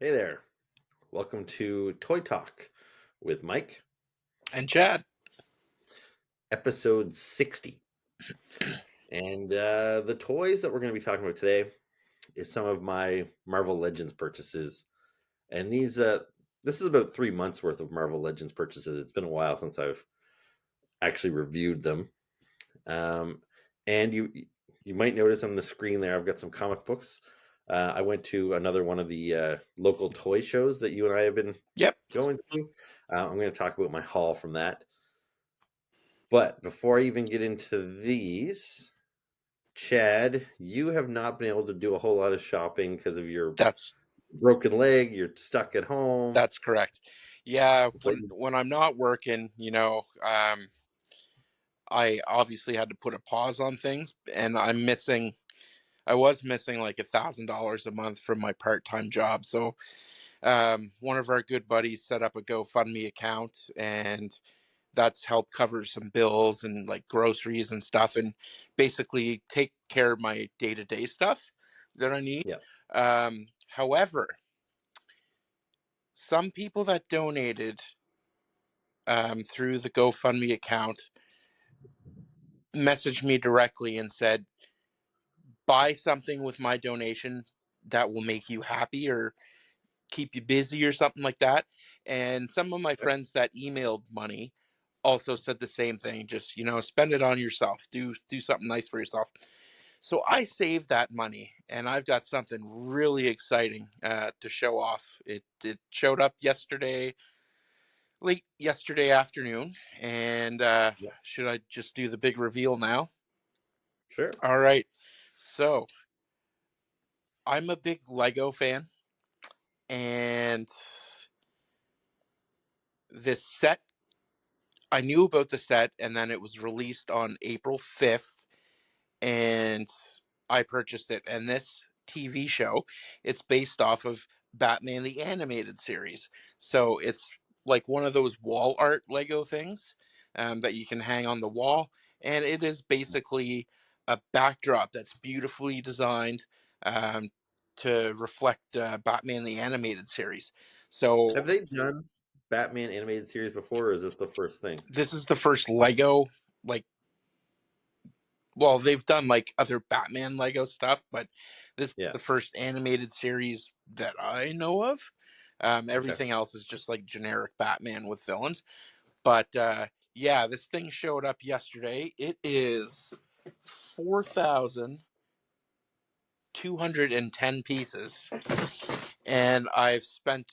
Hey there. Welcome to Toy Talk with Mike, And Chad, episode 60. And the toys that we're going to be talking about today is some of my Marvel Legends purchases. And this is about 3 months worth of Marvel Legends purchases. It's been a while since I've actually reviewed them. Um, and you might notice on the screen there, I've got some comic books. I went to another one of the local toy shows that you and I have been yep, going to. I'm going to talk about my haul from that. But before I even get into these, Chad, you have not been able to do a whole lot of shopping because of your that's broken leg. You're stuck at home. that's correct. Yeah, But when I'm not working, I obviously had to put a pause on things, and I was missing like $1,000 a month from my part-time job. So, one of our good buddies set up a GoFundMe account, and that's helped cover some bills and like groceries and stuff, and basically take care of my day-to-day stuff that I need. yeah, However, some people that donated through the GoFundMe account messaged me directly and said, buy something with my donation that will make you happy or keep you busy or something like that. And some of my friends that emailed money also said the same thing. Just, spend it on yourself. Do something nice for yourself. So I saved that money, and I've got something really exciting to show off. It showed up late yesterday afternoon. And yeah, should I just do the big reveal now? sure. All right. So I'm a big Lego fan, and this set, I knew about the set, and then it was released on April 5th, and I purchased it. And this TV show, it's based off of Batman the Animated Series. So it's like one of those wall art Lego things that you can hang on the wall. And it is basically a backdrop that's beautifully designed um, to reflect Batman the Animated Series. So Have they done Batman animated series before, or is this the first thing? this is the first Lego, like, well, they've done like other Batman Lego stuff, but this is Yeah. the first animated series that I know of. Okay. Everything else is just like generic Batman with villains. But yeah, this thing showed up yesterday. It is 4,210 pieces. And I've spent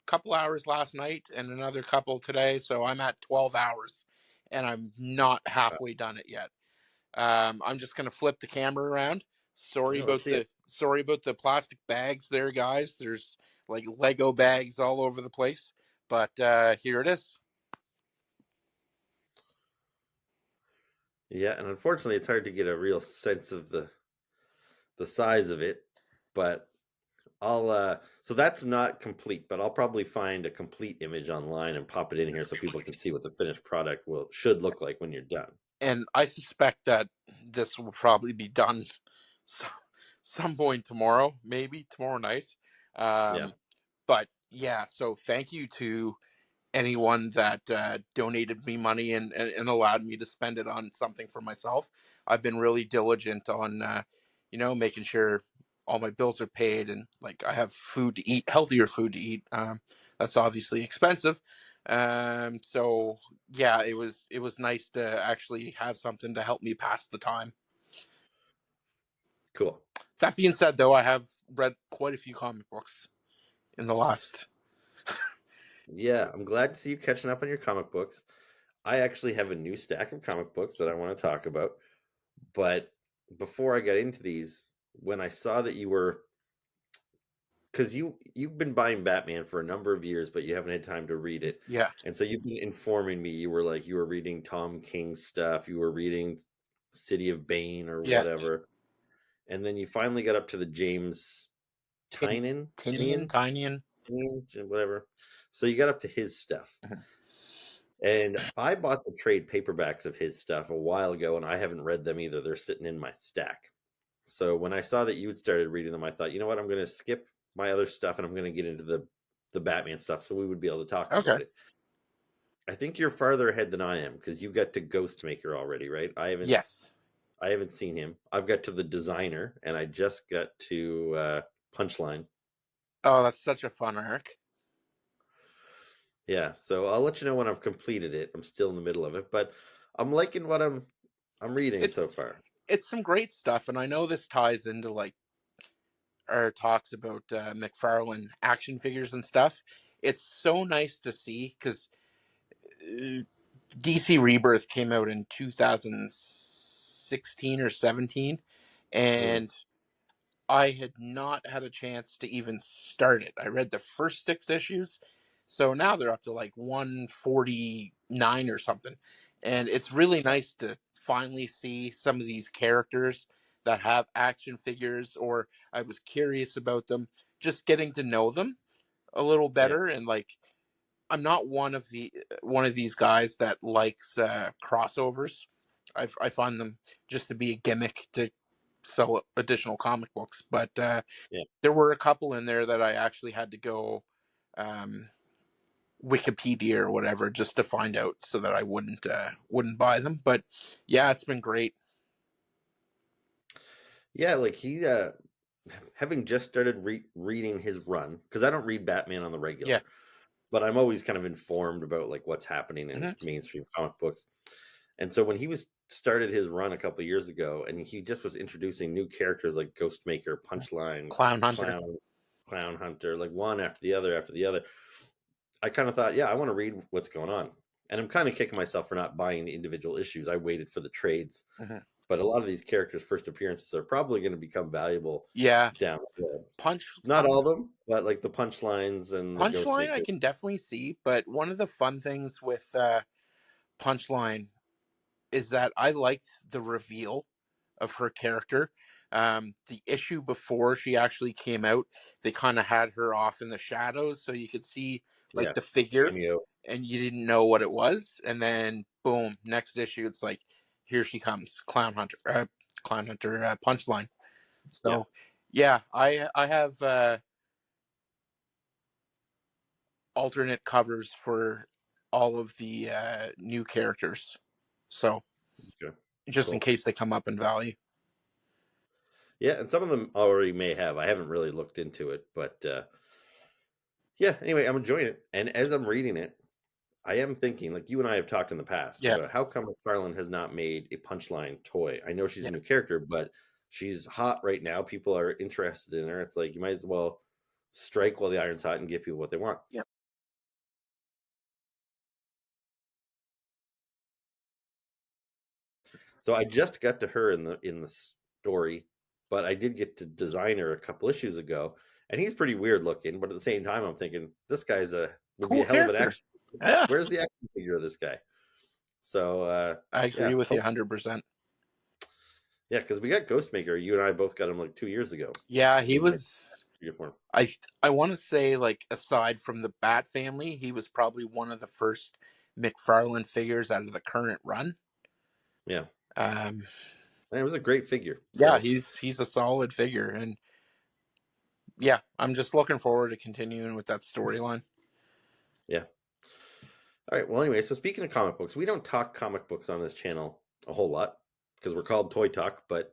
a couple hours last night and another couple today. So I'm at 12 hours, and I'm not halfway done it yet. I'm just gonna flip the camera around. Yeah, let's see it. Sorry about the plastic bags there, guys. There's like Lego bags all over the place, but here it is. Yeah, and unfortunately, it's hard to get a real sense of the size of it, but I'll so that's not complete, but I'll probably find a complete image online and pop it in here so people can see what the finished product will should look like when you're done. And I suspect that this will probably be done so, some point tomorrow, maybe tomorrow night. Yeah. Um, but yeah, so thank you to anyone that donated me money and allowed me to spend it on something for myself. I've been really diligent on, making sure all my bills are paid and like I have food to eat, healthier food to eat. That's obviously expensive. So yeah, it was nice to actually have something to help me pass the time. Cool. That being said, though, I have read quite a few comic books in the last. Yeah, I'm glad to see you catching up on your comic books. I actually have a new stack of comic books that I want to talk about, but before I get into these, when I saw that you were because you've been buying Batman for a number of years, but you haven't had time to read it. Yeah, And so you've been informing me you were reading Tom King's stuff, you were reading City of Bane or yeah. whatever. And then you finally got up to the James Tinian, Tinian. Tynion, whatever. So you got up to his stuff. Mhm. And I bought the trade paperbacks of his stuff a while ago, and I haven't read them either. They're sitting in my stack. So when I saw that you had started reading them, I thought, you know what, I'm going to skip. my other stuff, and I'm going to get into the Batman stuff, so we would be able to talk Okay. about it. I think you're farther ahead than I am because you got to Ghostmaker already, right? Yes. I haven't seen him. I've got to the designer, and I just got to Punchline. Oh, that's such a fun arc. Yeah, so I'll let you know when I've completed it. I'm still in the middle of it, but I'm liking what I'm reading so It's far. it's some great stuff, and I know this ties into like or talks about McFarlane action figures and stuff. It's so nice to see because DC Rebirth came out in 2016 or 17, Mm, and I had not had a chance to even start it. I read the first 6 issues, so now they're up to like 149 or something. And it's really nice to finally see some of these characters that have action figures, or I was curious about them, just getting to know them a little yeah, better. And like, I'm not one of these guys that likes crossovers. I find them just to be a gimmick to sell additional comic books, but yeah. there were a couple in there that I actually had to go um, Wikipedia or whatever just to find out, so that I wouldn't buy them. But yeah, it's been great. Yeah, like he having just started reading his run because I don't read Batman on the Yeah. regular, but I'm always kind of informed about like what's happening in Hmm. mainstream comic books. And so when he was started his run a couple of years ago, and he just was introducing new characters like Ghostmaker, Punchline, Clown Hunter. Clown Hunter, like one after the other. I kind of thought, yeah, I want to read what's going on. And I'm kind of kicking myself for not buying the individual issues. I waited for the trades, Hmm. but a lot of these characters' first appearances are probably going to become valuable Yeah. down the road. Punch Not all of them, but like the punchlines and the Punchline I Ghostmaker. can definitely see, but one of the fun things with Punchline is that I liked the reveal of her character. The issue before she actually came out, they kind of had her off in the shadows, so you could see like Yeah, the figure, cameo. and you didn't know what it was. And then, boom, next issue, it's like, here she comes, Clown Hunter, Punchline. Yeah, So, yeah, I have alternate covers for all of the new characters, so sure. just in Cool. case they come up in value. Yeah, and some of them already may have. I haven't really looked into it, but yeah. Anyway, I'm enjoying it, and as I'm reading it, I am thinking, like you and I have talked in the past Yeah, about how come McFarlane has not made a Punchline toy. I know she's yeah. a new character, but she's hot right now. People are interested in her. It's like you might as well strike while the iron's hot and give people what they want. Yeah. So I just got to her in the story, but I did get to design her a couple issues ago, and he's pretty weird looking. But at the same time, I'm thinking this guy's a would be Cool a hell of an character. action. Yeah, Where's the action figure of this guy? So I yeah, agree with you 100%. yeah, because we got Ghostmaker. You and I both got him like 2 years ago Yeah, he in my was. uniform. I want to say, like, aside from the Bat family, he was probably one of the first McFarlane figures out of the current run. Yeah, Um, and it was a great figure. yeah, So he's a solid figure, and yeah, I'm just looking forward to continuing with that storyline. yeah. All right. Well, anyway, so speaking of comic books, we don't talk comic books on this channel a whole lot because we're called Toy Talk, but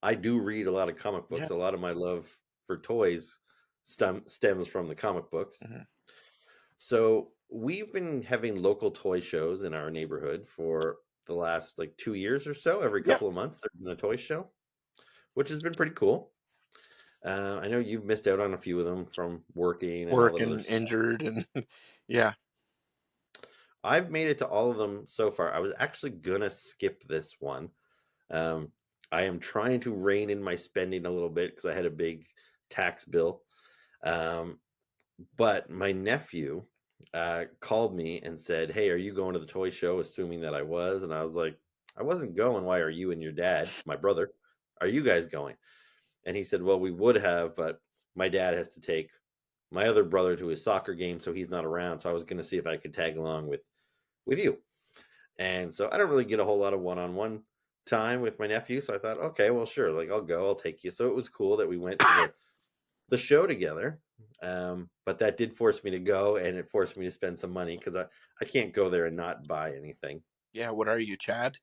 I do read a lot of comic Yeah. books. A lot of my love for toys stems from the comic books. Hmm. So we've been having local toy shows in our neighborhood for the last like 2 years or so. Every Yeah. couple of months, there's been a toy show, which has been pretty cool. I know you've missed out on a few of them from working and all that other Working stuff. injured, and yeah. I've made it to all of them so far. I was actually gonna skip this one. Um, I am trying to rein in my spending a little bit because I had a big tax bill. Um, but my nephew called me and said, "Hey, are you going to the toy show?" Assuming that I was, and I was like, "I wasn't going. Why are you and your dad, my brother, are you guys going?" And he said, "Well, we would have, but my dad has to take my other brother to his soccer game, so he's not around. So I was going to see if I could tag along with you." And so I don't really get a whole lot of one-on-one time with my nephew. So I thought, okay, well, sure, like I'll go, I'll take you. So it was cool that we went to the show together. But that did force me to go, and it forced me to spend some money because I can't go there and not buy anything. Yeah, what are you, Chad?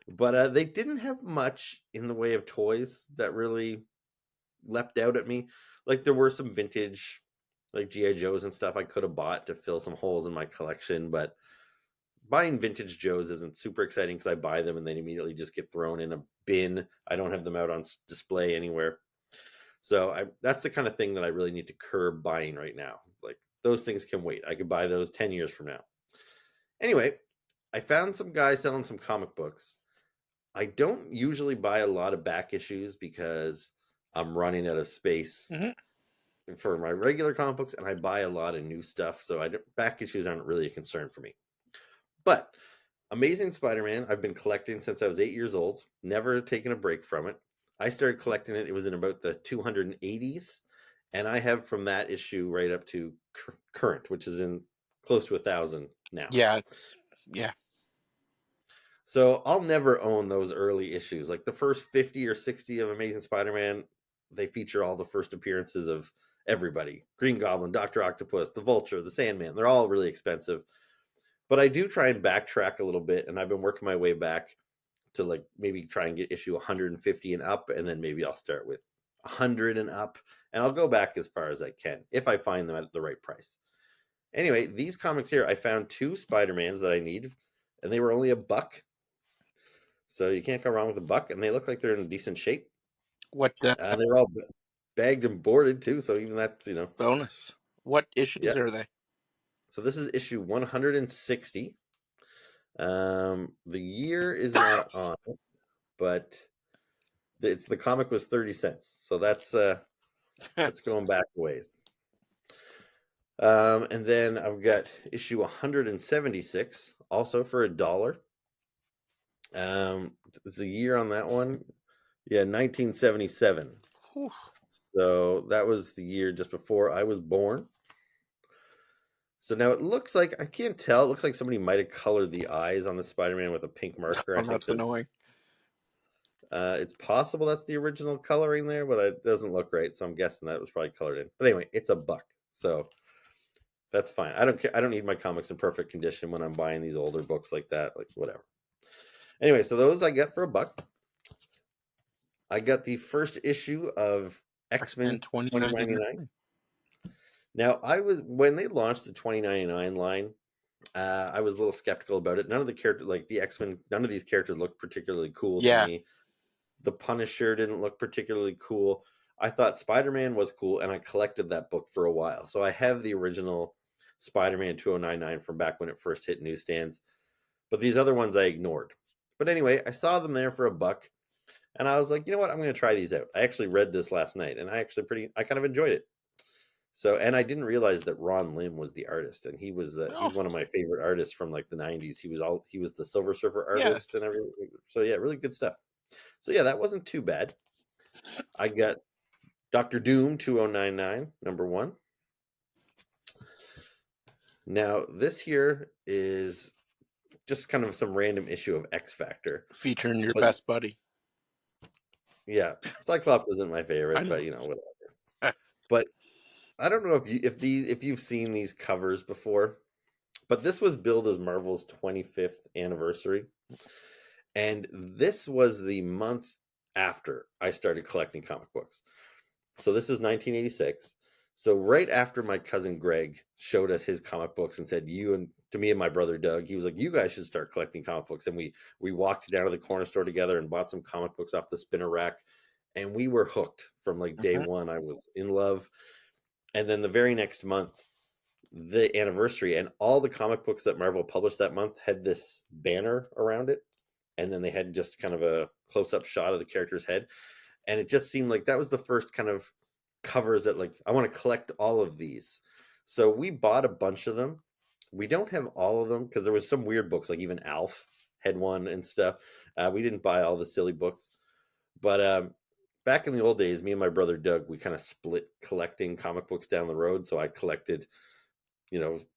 But they didn't have much in the way of toys that really leapt out at me. Like there were some vintage, like GI Joes and stuff I could have bought to fill some holes in my collection, but buying vintage Joes isn't super exciting because I buy them and then immediately just get thrown in a bin. I don't have them out on display anywhere. So that's the kind of thing that I really need to curb buying right now. Like those things can wait. I could buy those 10 years from now. Anyway, I found some guy selling some comic books. I don't usually buy a lot of back issues because I'm running out of space Hmm. for my regular comic books, and I buy a lot of new stuff. So back issues aren't really a concern for me. But Amazing Spider-Man, I've been collecting since I was 8 years old, never taken a break from it. I started collecting it, it was in about the 280s, and I have from that issue right up to current, which is in close to 1,000 now. Yeah, yeah. So I'll never own those early issues. Like the first 50 or 60 of Amazing Spider-Man, they feature all the first appearances of everybody. Green Goblin, Dr. Octopus, the Vulture, the Sandman. They're all really expensive. But I do try and backtrack a little bit, and I've been working my way back to like maybe try and get issue 150 and up, and then maybe I'll start with 100 and up, and I'll go back as far as I can if I find them at the right price. Anyway, these comics here, I found two Spider-Mans that I need, and they were only $1. So you can't go wrong with $1, and they look like they're in decent shape. What They were all bagged and boarded too, so even that's bonus? What issues yeah. are they? So this is issue 160. The year is not on, but the comic was 30 cents, so that's going back a ways. And then I've got issue 176, also for $1. It's a year on that one. Yeah, 1977. Whew. So that was the year just before I was born. So now it looks like I can't tell. It looks like somebody might have colored the eyes on the Spider-Man with a pink marker. I Oh, think that's that annoying. it's possible that's the original coloring there, but it doesn't look right. So I'm guessing that was probably colored in. But anyway, it's $1, so that's fine. I don't care. I don't need my comics in perfect condition when I'm buying these older books like that. Like whatever. Anyway, so those I get for $1. I got the first issue of X-Men X-Men 2099. 2099. Now I was when they launched the 2099 line. I was a little skeptical about it. None of the characters, like the X-Men, none of these characters looked particularly cool to Yeah, me. The Punisher didn't look particularly cool. I thought Spider-Man was cool, and I collected that book for a while. So I have the original Spider-Man 2099 from back when it first hit newsstands. But these other ones I ignored. But anyway, I saw them there for $1, and I was like, you know what? I'm going to try these out. I actually read this last night, and I kind of enjoyed it. So, and I didn't realize that Ron Lim was the artist, and oh he's one of my favorite artists from like the '90s. He was the Silver Surfer yeah, artist and everything. So yeah, really good stuff. So yeah, that wasn't too bad. I got Doctor Doom 2099 #1. Now this here is just kind of some random issue of X Factor, featuring your but best buddy. yeah, Cyclops isn't my I favorite, know. but whatever. But I don't know if you've seen these covers before, but this was billed as Marvel's 25th anniversary. And this was the month after I started collecting comic books. So this is 1986. So right after my cousin Greg showed us his comic books and said, "You and to me and my brother Doug," he was like, "You guys should start collecting comic books." And we walked down to the corner store together and bought some comic books off the spinner rack, and we were hooked from like day Mhm. one. I was in love. And then the very next month, the anniversary, and all the comic books that Marvel published that month had this banner around it, and then they had just kind of a close-up shot of the character's head, and it just seemed like that was the first kind of covers that like I want to collect all of these. So we bought a bunch of them. We don't have all of them because there was some weird books, like even Alf had one and stuff. We didn't buy all the silly books, but back in the old days, me and my brother Doug, we kind of split collecting comic books down the road. So I collected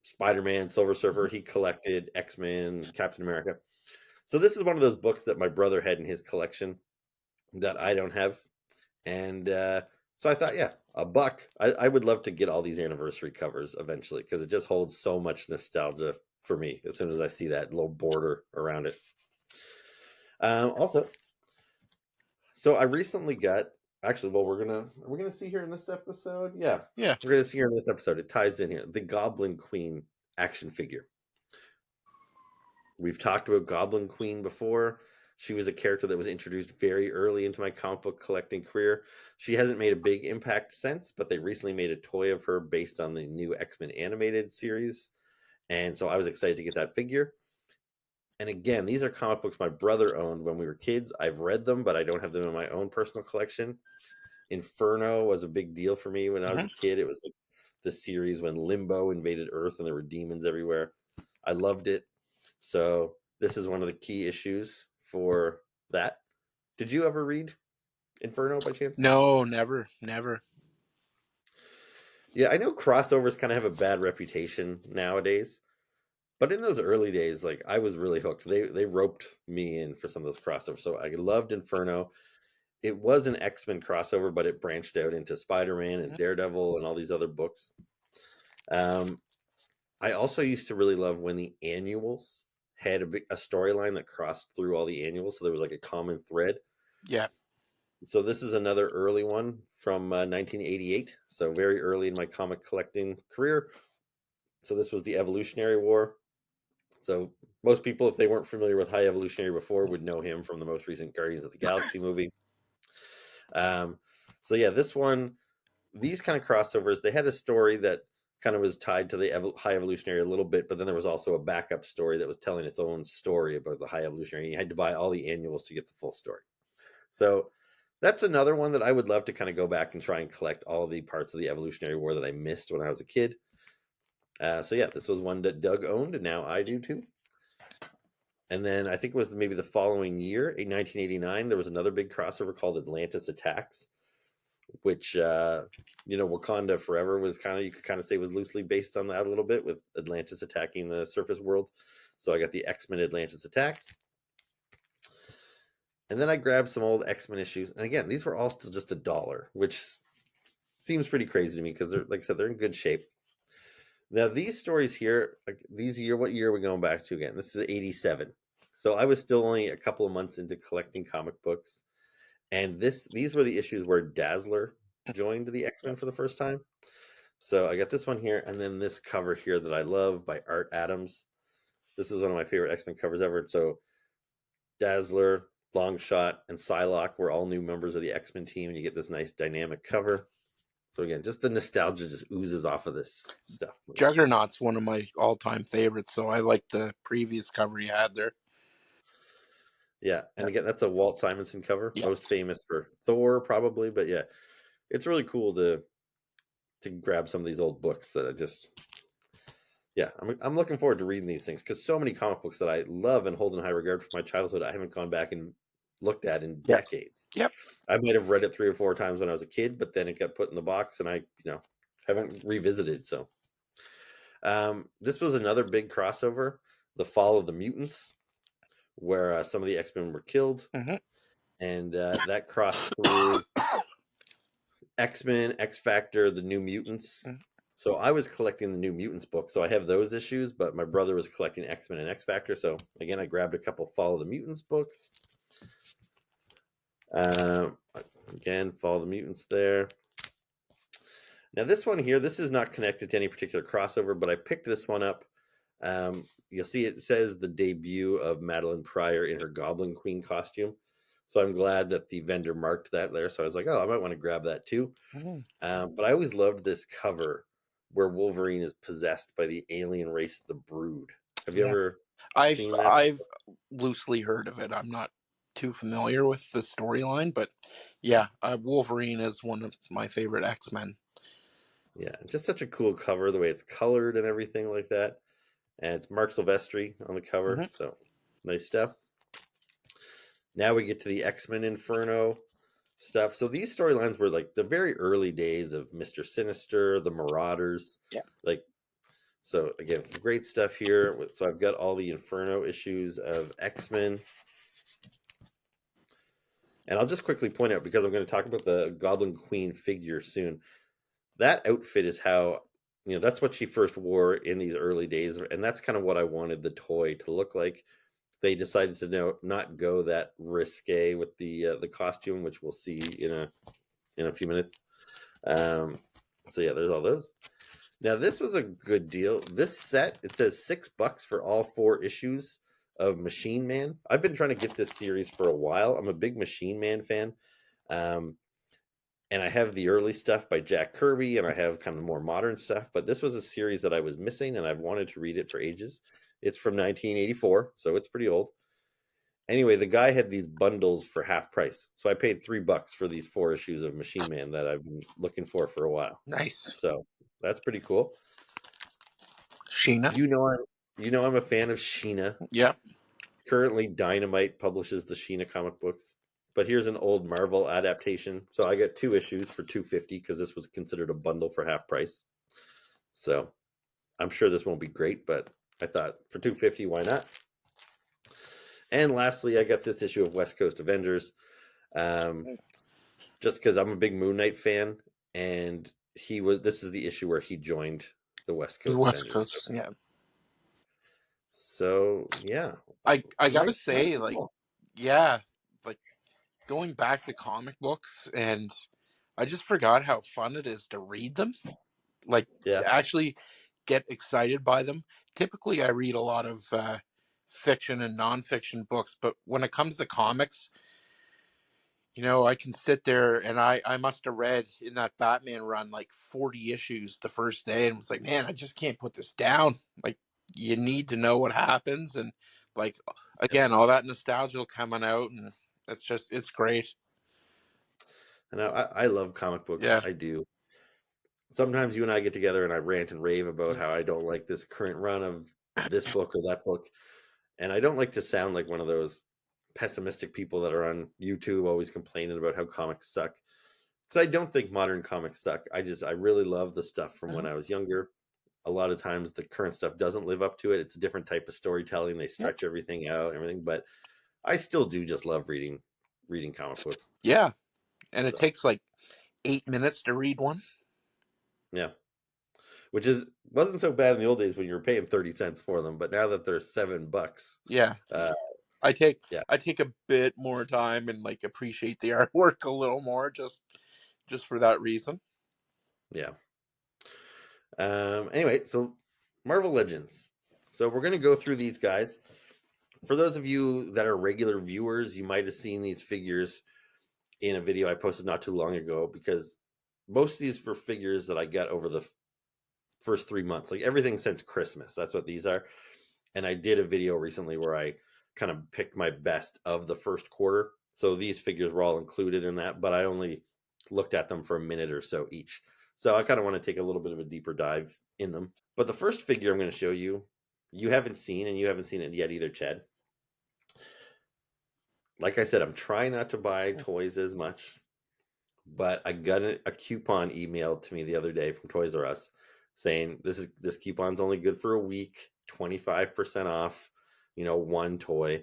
Spider-Man, Silver Surfer. He collected X-Men, Captain America. So this is one of those books that my brother had in his collection that I don't have. And so I thought, yeah, a buck. I would love to get all these anniversary covers eventually because it just holds so much nostalgia for me as soon as I see that little border around it. Also, so I recently got actually. Well, we're gonna see here in this episode. Yeah, Yeah. we're gonna see here in this episode. It ties in here. The Goblin Queen action figure. We've talked about Goblin Queen before. She was a character that was introduced very early into my comic book collecting career. She hasn't made a big impact since, but they recently made a toy of her based on the new X-Men animated series. And so I was excited to get that figure. And again, these are comic books my brother owned when we were kids. I've read them, but I don't have them in my own personal collection. Inferno was a big deal for me when I was Hmm. a kid. It was like the series when Limbo invaded Earth and there were demons everywhere. I loved it. So this is one of the key issues for that. Did you ever read Inferno by chance? No, never, never. Yeah, I know crossovers kind of have a bad reputation nowadays, but in those early days, like I was really hooked. They roped me in for some of those crossovers. So I loved Inferno. It was an X-Men crossover, but it branched out into Spider-Man and Mhm. Daredevil and all these other books. Um, I also used to really love when the annuals had a storyline that crossed through all the annuals, so there was like a common thread. Yeah. So this is another early one from 1988, so very early in my comic collecting career. So this was the Evolutionary War. So most people, if they weren't familiar with High Evolutionary before, would know him from the most recent Guardians of the Galaxy movie. Um, so yeah, this one, these kind of crossovers, they had a story that kind of was tied to the High Evolutionary a little bit, but then there was also a backup story that was telling its own story about the High Evolutionary. You had to buy all the annuals to get the full story. So that's another one that I would love to kind of go back and try and collect all the parts of the Evolutionary War that I missed when I was a kid. So yeah, this was one that Doug owned, and now I do too. And then I think it was maybe the following year, in 1989, there was another big crossover called Atlantis Attacks, which Wakanda Forever was kind of, you could kind of say, was loosely based on that a little bit, with Atlantis attacking the surface world. So I got the X-Men Atlantis Attacks. And then I grabbed some old X-Men issues. And again, these were all still just $1, which seems pretty crazy to me because they're, like I said, they're in good shape. Now these stories here, like these year, what year are we going back to again? This is 87. So I was still only a couple of months into collecting comic books. And these were the issues where Dazzler joined the X-Men Yep. for the first time. So I got this one here, and then this cover here that I love by Art Adams. This is one of my favorite X-Men covers ever. So Dazzler, Longshot, and Psylocke were all new members of the X-Men team, and you get this nice dynamic cover. So again, just the nostalgia just oozes off of this stuff. Juggernaut's one of my all-time favorites, so I like the previous cover you had there. Yeah, and Yeah. again, that's a Walt Simonson cover, Yeah. most famous for Thor, probably. But yeah, it's really cool to grab some of these old books that I just yeah, I'm looking forward to reading these things because so many comic books that I love and hold in high regard from my childhood, I haven't gone back and looked at in Yep. decades. Yep. I might have read it 3 or 4 times when I was a kid, but then it got put in the box, and I haven't revisited. So this was another big crossover, the Fall of the Mutants, where some of the X-Men were killed, Hmm. and that crossed through X-Men, X Factor, the New Mutants. So I was collecting the New Mutants book, so I have those issues, but my brother was collecting X-Men and X Factor. So again, I grabbed a couple Follow the Mutants books. Um, Again, Follow the Mutants there. Now this one here, this is not connected to any particular crossover, but I picked this one up. You'll see it says the debut of Madeline Pryor in her Goblin Queen costume. So I'm glad that the vendor marked that there. So I was like, oh, I might want to grab that too. Hmm. But I always loved this cover where Wolverine is possessed by the alien race, the Brood. Have you Yeah. ever I've seen that? I've loosely heard of it. I'm not too familiar with the storyline, but yeah, Wolverine is one of my favorite X-Men. Yeah, just such a cool cover, the way it's colored and everything like that. And it's Mark Silvestri on the cover, Hmm. so nice stuff. Now we get to the X-Men Inferno stuff. So these storylines were like the very early days of Mr. Sinister, the Marauders. Yeah. Like, so again, some great stuff here. So I've got all the Inferno issues of X-Men. And I'll just quickly point out, because I'm going to talk about the Goblin Queen figure soon. That outfit is how, that's what she first wore in these early days, and that's kind of what I wanted the toy to look like. They decided to not go that risque with the costume, which we'll see in a few minutes. Um, so yeah, there's all those. Now this was a good deal. This set, it says $6 for all 4 issues of Machine Man. I've been trying to get this series for a while. I'm a big Machine Man fan. Um, and I have the early stuff by Jack Kirby, and I have kind of more modern stuff. But this was a series that I was missing, and I've wanted to read it for ages. It's from 1984, so it's pretty old. Anyway, the guy had these bundles for half price, so I paid $3 for these 4 issues of Machine Man that I've been looking for a while. Nice. So that's pretty cool. Sheena. You know, I'm a fan of Sheena. Yeah. Currently, Dynamite publishes the Sheena comic books. But here's an old Marvel adaptation. So I got 2 issues for $2.50 because this was considered a bundle for half price. So I'm sure this won't be great, but I thought for $2.50, why not? And lastly, I got this issue of West Coast Avengers, just because I'm a big Moon Knight fan, and this is the issue where he joined the West Coast West Avengers. Coast. Yeah. So yeah, I gotta nice, nice. say, like, yeah, like going back to comic books, and I just forgot how fun it is to read them. Like, Yeah. actually get excited by them. Typically, I read a lot of fiction and nonfiction books, but when it comes to comics, I can sit there, and I must have read in that Batman run like 40 issues the first day, and was like, man, I just can't put this down. Like, you need to know what happens, and like, again, all that nostalgia will coming out, and it's great. And I love comic books. Yeah. I do. Sometimes you and I get together and I rant and rave about how I don't like this current run of this book or that book. And I don't like to sound like one of those pessimistic people that are on YouTube always complaining about how comics suck. Because I don't think modern comics suck. I really love the stuff from when Mhm. I was younger. A lot of times the current stuff doesn't live up to it. It's a different type of storytelling. They Yep. stretch everything out and everything, but I still do just love reading comic books. Yeah, and it So takes like 8 minutes to read one. yeah. Which wasn't so bad in the old days when you were paying 30 cents for them, but now that they're $7, Yeah, uh, I take yeah, I take a bit more time and like appreciate the artwork a little more, just for that reason. yeah. Anyway, so Marvel Legends. So we're gonna go through these guys. For those of you that are regular viewers, you might have seen these figures in a video I posted not too long ago, because most of these for figures that I got over the first 3 months, like everything since Christmas. That's what these are. And I did a video recently where I kind of picked my best of the first quarter. So these figures were all included in that, but I only looked at them for a minute or so each. So I kind of want to take a little bit of a deeper dive in them. But the first figure I'm going to show you, you haven't seen, and you haven't seen it yet either, Chad. Like I said, I'm trying not to buy toys as much, but I got a coupon emailed to me the other day from Toys R Us saying this coupon's only good for a week, 25% off, one toy.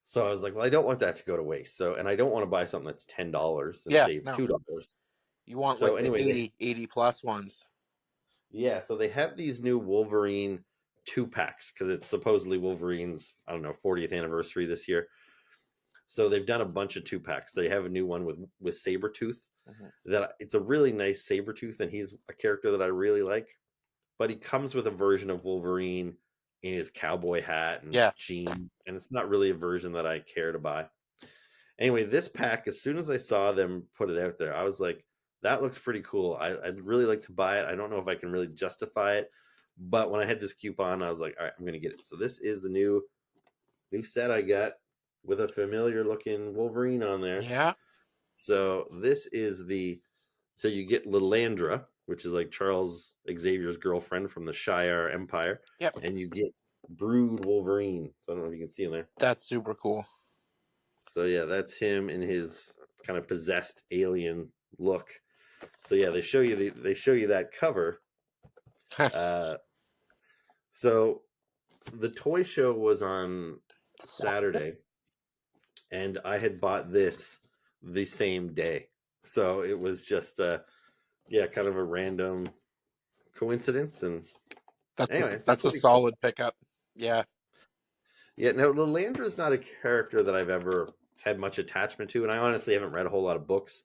So I was like, well, I don't want that to go to waste. So, and I don't want to buy something that's $10 and Yeah, save no, $2. you want So like the anyway, 80 plus ones. yeah, so they have these new Wolverine 2 packs because it's supposedly Wolverine's, I don't know, 40th anniversary this year. So they've done a bunch of 2 packs. They have a new one with Sabretooth. Mhm. That it's a really nice Sabretooth, and he's a character that I really like. But he comes with a version of Wolverine in his cowboy hat and Yeah, jeans, and it's not really a version that I care to buy. Anyway, this pack, as soon as I saw them put it out there, I was like, that looks pretty cool. I'd really like to buy it. I don't know if I can really justify it, but when I had this coupon, I was like, all right, I'm going to get it. So this is the new set I got with a familiar looking Wolverine on there. yeah, So this is so you get Lilandra, which is like Charles Xavier's girlfriend from the Shire Empire, yep. and you get Brood Wolverine. So I don't know if you can see him there. That's super cool. So yeah, that's him in his kind of possessed alien look. So yeah, they show you that cover. Uh, so the toy show was on Saturday. Saturday, and I had bought this the same day. So it was just yeah, kind of a random coincidence. And anyways, it's That's a pretty cool. solid pickup. Yeah, Yeah, no, Lilandra is not a character that I've ever had much attachment to, and I honestly haven't read a whole lot of books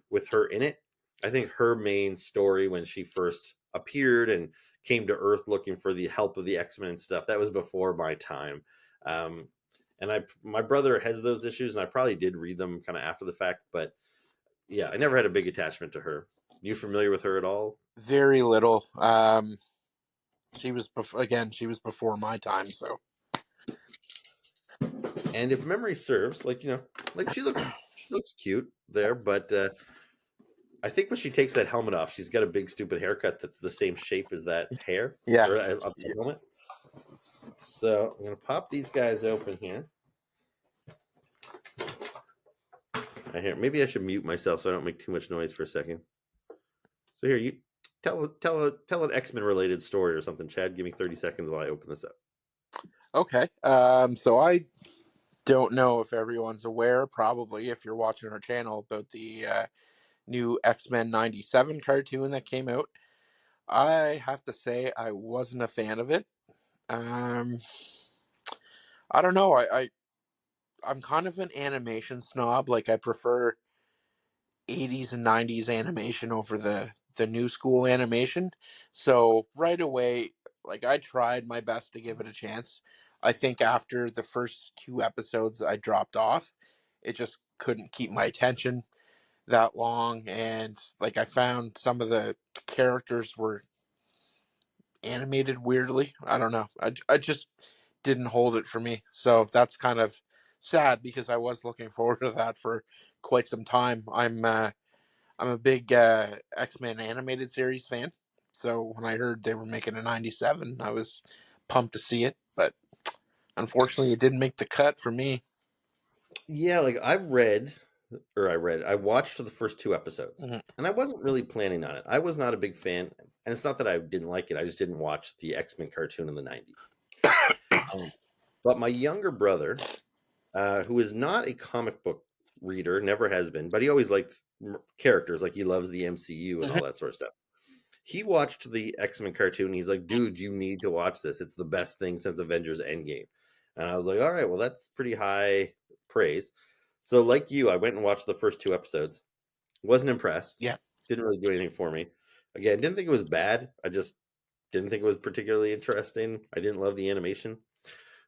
with her in it. I think her main story when she first appeared and came to Earth looking for the help of the X-Men and stuff, that was before my time. Um, and my brother has those issues, and I probably did read them kind of after the fact, but yeah, I never had a big attachment to her. You familiar with her at all? very little. She was again, she was before my time, so And if memory serves, like like she looks cute there, but I think when she takes that helmet off, she's got a big stupid haircut that's the same shape as that hair yeah. or of the helmet. So I'm gonna pop these guys open here. I hear maybe I should mute myself so I don't make too much noise for a second. So here, you tell an X-Men related story or something, Chad. Give me 30 seconds while I open this up. Okay. So I don't know if everyone's aware, probably if you're watching our channel, about the new X-Men '97 cartoon that came out. I have to say I wasn't a fan of it. Um, I don't know. I'm kind of an animation snob. Like I prefer '80s and '90s animation over the new school animation. So right away, like I tried my best to give it a chance. I think after the first two episodes, I dropped off. It just couldn't keep my attention that long, and like I found some of the characters were animated weirdly. I don't know. I just didn't hold it for me. So that's kind of sad because I was looking forward to that for quite some time. I'm a big X-Men animated series fan. So when I heard they were making a '97, I was pumped to see it, but unfortunately it didn't make the cut for me. Yeah, like I watched the first two episodes, Mhm. and I wasn't really planning on it. I was not a big fan, and it's not that I didn't like it. I just didn't watch the X-Men cartoon in the 90s. Um, but my younger brother, who is not a comic book reader, never has been, but he always liked characters, like he loves the MCU and Mhm. all that sort of stuff. He watched the X-Men cartoon. And he's like, dude, you need to watch this. It's the best thing since Avengers Endgame. And I was like, all right, well, that's pretty high praise. So, like you, I went and watched the first two episodes. Wasn't impressed. Yeah. Didn't really do anything for me. Again, didn't think it was bad. I just didn't think it was particularly interesting. I didn't love the animation.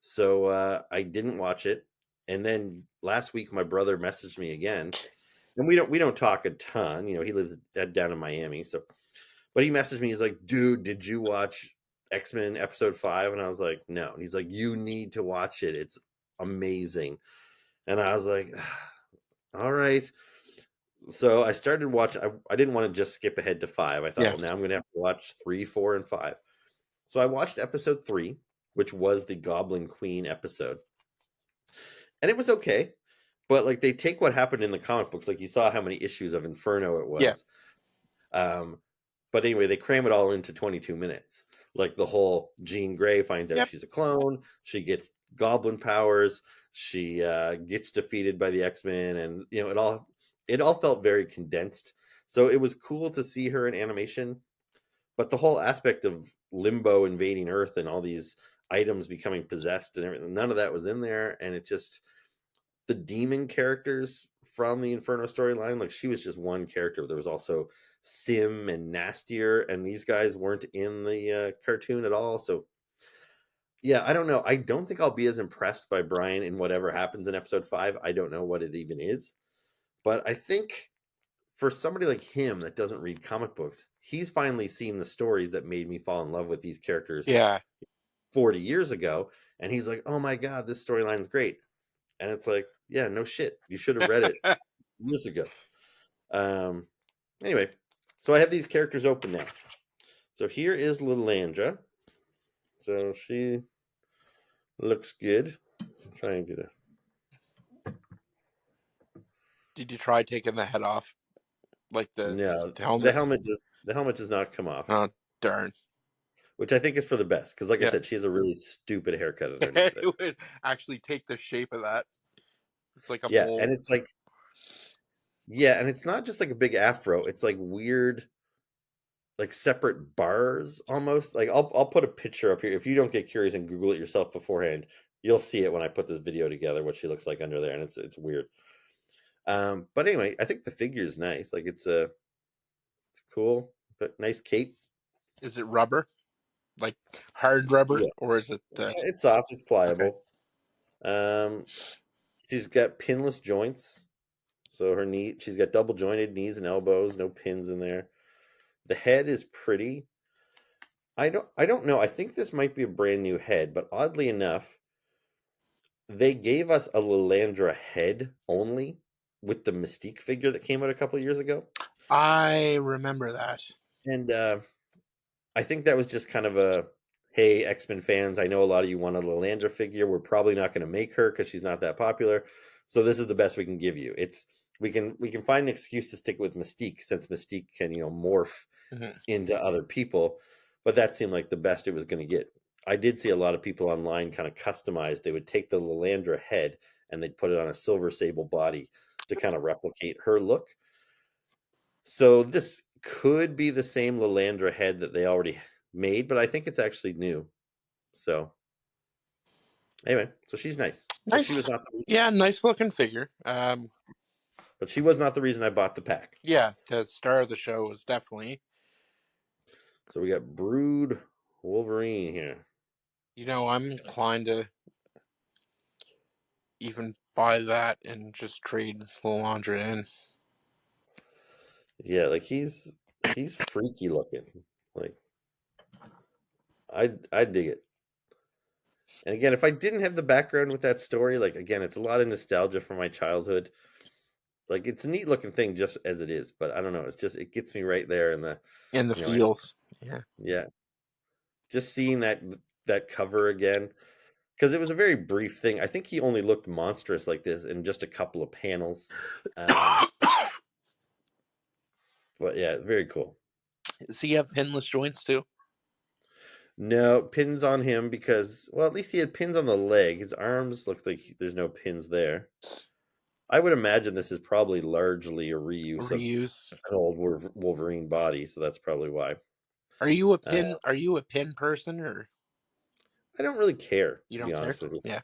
So I didn't watch it. And then last week, my brother messaged me again, and we don't talk a ton. He lives down in Miami, so but he messaged me. He's like, "Dude, did you watch X-Men episode 5?" And I was like, "No." And he's like, "You need to watch it. It's amazing." And I was like, "All right." So I started watching. I didn't want to just skip ahead to 5. I thought, Yeah. well, now I'm going to have to watch 3, 4, and 5. So I watched episode 3, which was the Goblin Queen episode, and it was okay. But like they take what happened in the comic books, like you saw how many issues of Inferno it Yeah. was. Um, but anyway, they cram it all into 22 minutes. Like the whole Jean Grey finds out Yep. she's a clone, she gets goblin powers, she gets defeated by the X-Men, and it all felt very condensed. So it was cool to see her in animation, but the whole aspect of Limbo invading Earth and all these items becoming possessed and everything, none of that was in there, and it just the demon characters from the Inferno storyline, like she was just one character. There was also Sim and Nastier, and these guys weren't in the cartoon at all. So yeah, I don't know. I don't think I'll be as impressed by Brian in whatever happens in episode 5. I don't know what it even is, but I think for somebody like him that doesn't read comic books, he's finally seen the stories that made me fall in love with these characters Yeah. 40 years ago, and he's like, "Oh my god, this storyline's great." And it's like, yeah, no shit. You should have read it years ago. Um, anyway, so I have these characters open now. So here is Lilandra. So she looks good. Try and get a Did you try taking the head off, like no. the The helmet? helmet does not come off, Oh darn! which I think is for the best because, like I Yeah, said, she has a really stupid haircut underneath it there. would actually take the shape of that. It's like a Yeah, and bowl. it's like yeah, and it's not just like a big afro. It's like weird, like separate bars almost. Like I'll put a picture up here. If you don't get curious and Google it yourself beforehand, you'll see it when I put this video together. What she looks like under there, and it's weird. But anyway, I think the figure is nice. Like it's cool, but nice cape. Is it rubber? Like hard rubber? Yeah, Or is it the. it's soft. It's Okay. pliable. Um, she's got pinless joints. So her knee, she's got double jointed knees and elbows, no pins in there. The head is pretty. I don't know. I think this might be a brand new head, but oddly enough, they gave us a Lilandra head only with the Mystique figure that came out a couple years ago. I remember that. And I think that was just kind of a hey, X-Men fans, I know a lot of you want a Lilandra figure. We're probably not going to make her because she's not that popular. So this is the best we can give you. It's we can find an excuse to stick with Mystique since Mystique can, morph Hmm. into other people, but that seemed like the best it was going to get. I did see a lot of people online kind of customize. They would take the Lilandra head and they'd put it on a Silver Sable body to kind of replicate her look. So this could be the same Lilandra head that they already made, but I think it's actually new. So anyway, so she's nice, but she was Nice. not the, Yeah, nice looking figure. but she was not the reason I bought the pack. Yeah, the star of the show was definitely. So we got Brood Wolverine here. I'm inclined to even buy that and just trade Lalandra in. Yeah, like he's freaky looking. Like I dig it. And again, if I didn't have the background with that story, like again, it's a lot of nostalgia from my childhood. Like it's a neat looking thing just as it is, but I don't know, it's just it gets me right there in the In the you know, I, feels. Yeah. yeah, just seeing that cover again because it was a very brief thing. I think he only looked monstrous like this in just a couple of panels. Um, but yeah, very cool. Does he have pinless joints too? No pins on him because, well, at least he had pins on the leg. His arms look like there's no pins there. I would imagine this is probably largely a reuse of Reuse. an old Wolverine body, so that's probably why. Are you a Uh, pin? Are you a pin person, or I don't really care, you to be don't care? honest with you. Yeah.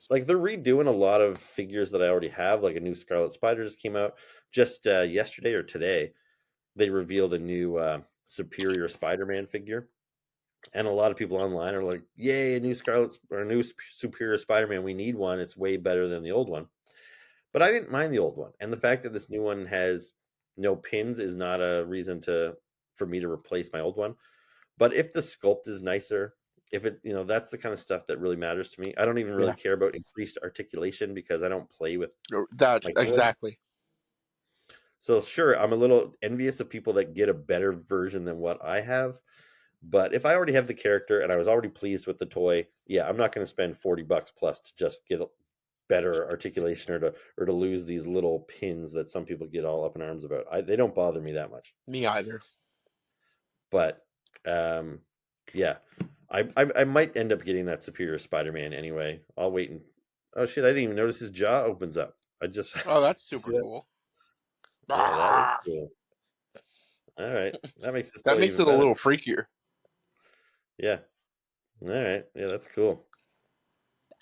Like they're redoing a lot of figures that I already have. Like a new Scarlet Spider just came out just yesterday or today. They revealed a new Superior Spider-Man figure, and a lot of people online are like, "Yay, a new Scarlet or a new Superior Spider-Man! We need one. It's way better than the old one." But I didn't mind the old one, and the fact that this new one has no pins is not a reason to for me to replace my old one. But if the sculpt is nicer, if it, that's the kind of stuff that really matters to me. I don't even really Yeah. care about increased articulation because I don't play with That my toys. exactly. So sure, I'm a little envious of people that get a better version than what I have. But if I already have the character and I was already pleased with the toy, yeah, I'm not going to spend $40 plus to just get better articulation or to lose these little pins that some people get all up in arms about. They don't bother me that much. Me either. But um, yeah, I might end up getting that Superior Spider-Man anyway. I'll wait and oh shit, I didn't even notice his jaw opens up. I just Oh, that's see super that. cool. Yeah, that is Ah! cool. All right, that makes this That toy makes even it a better. little freakier. Yeah. All right. Yeah, that's cool.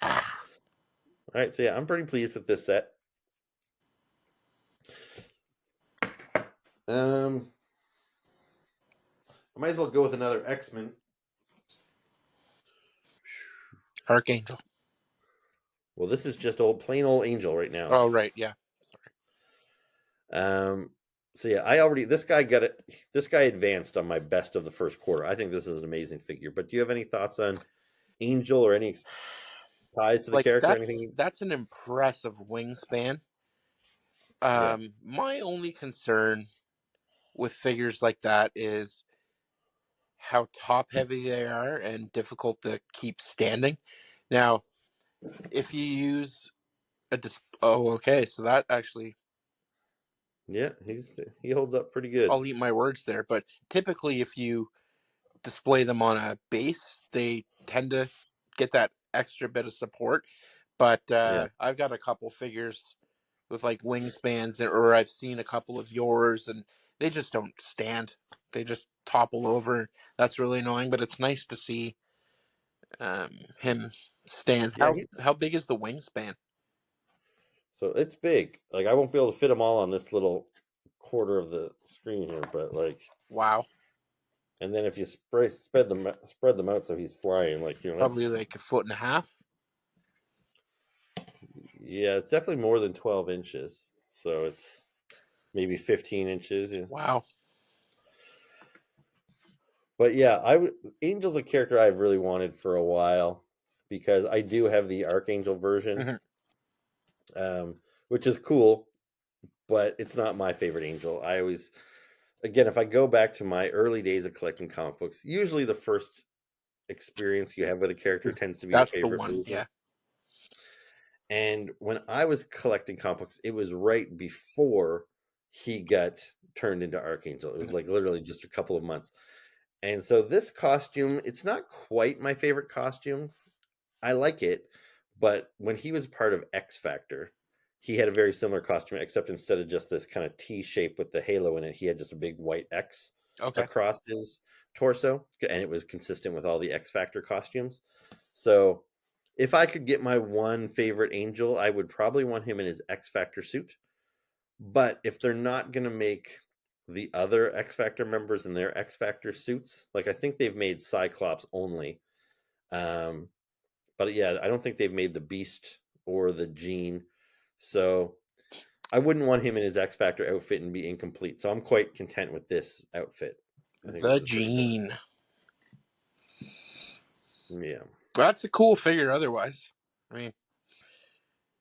Ah. All right, so yeah, I'm pretty pleased with this set. Um, I might as well go with another X-Men. Archangel. Well, this is just plain old Angel right now. Oh, right. Yeah. Sorry. Um, so yeah, I already this guy got it. This guy advanced on my best of the first quarter. I think this is an amazing figure. But do you have any thoughts on Angel or any ties to the Like character? that's Anything? that's an impressive wingspan. Yeah, My only concern with figures like that is how top heavy they are and difficult to keep standing. Now, if you use oh, okay, so that actually, yeah, he holds up pretty good. I'll eat my words there, but typically if you display them on a base, they tend to get that extra bit of support. But Yeah. I've got a couple figures with like wingspans, or I've seen a couple of yours, and they just don't stand. They just topple over. That's really annoying. But it's nice to see him stand. Yeah, How big is the wingspan? so it's big. Like I won't be able to fit them all on this little quarter of the screen here, but like, Wow, and then if you spread them out so he's flying, like probably that's like a foot and a half. yeah, it's definitely more than 12 inches. So it's maybe 15 inches. Yeah. Wow. But yeah, Angel's a character I've really wanted for a while because I do have the Archangel version, Mhm. which is cool, but it's not my favorite Angel. I always, again, if I go back to my early days of collecting comic books, usually the first experience you have with a character tends to be your That's the favorite one. version. Yeah. And when I was collecting comic books, it was right before he got turned into Archangel. It was Mhm. like literally just a couple of months. And so this costume, it's not quite my favorite costume. I like it, but when he was part of X Factor, he had a very similar costume, except instead of just this kind of T shape with the halo in it, he had just a big white X Okay. across his torso, and it was consistent with all the X Factor costumes. So if I could get my one favorite Angel, I would probably want him in his X Factor suit. But if they're not going to make the other X Factor members in their X Factor suits, like I think they've made Cyclops only. Um, but yeah, I don't think they've made the Beast or the Gene. So I wouldn't want him in his X Factor outfit and be incomplete. So I'm quite content with this outfit. I think The this is pretty cool. Gene. Yeah. That's a cool figure. Otherwise, I mean,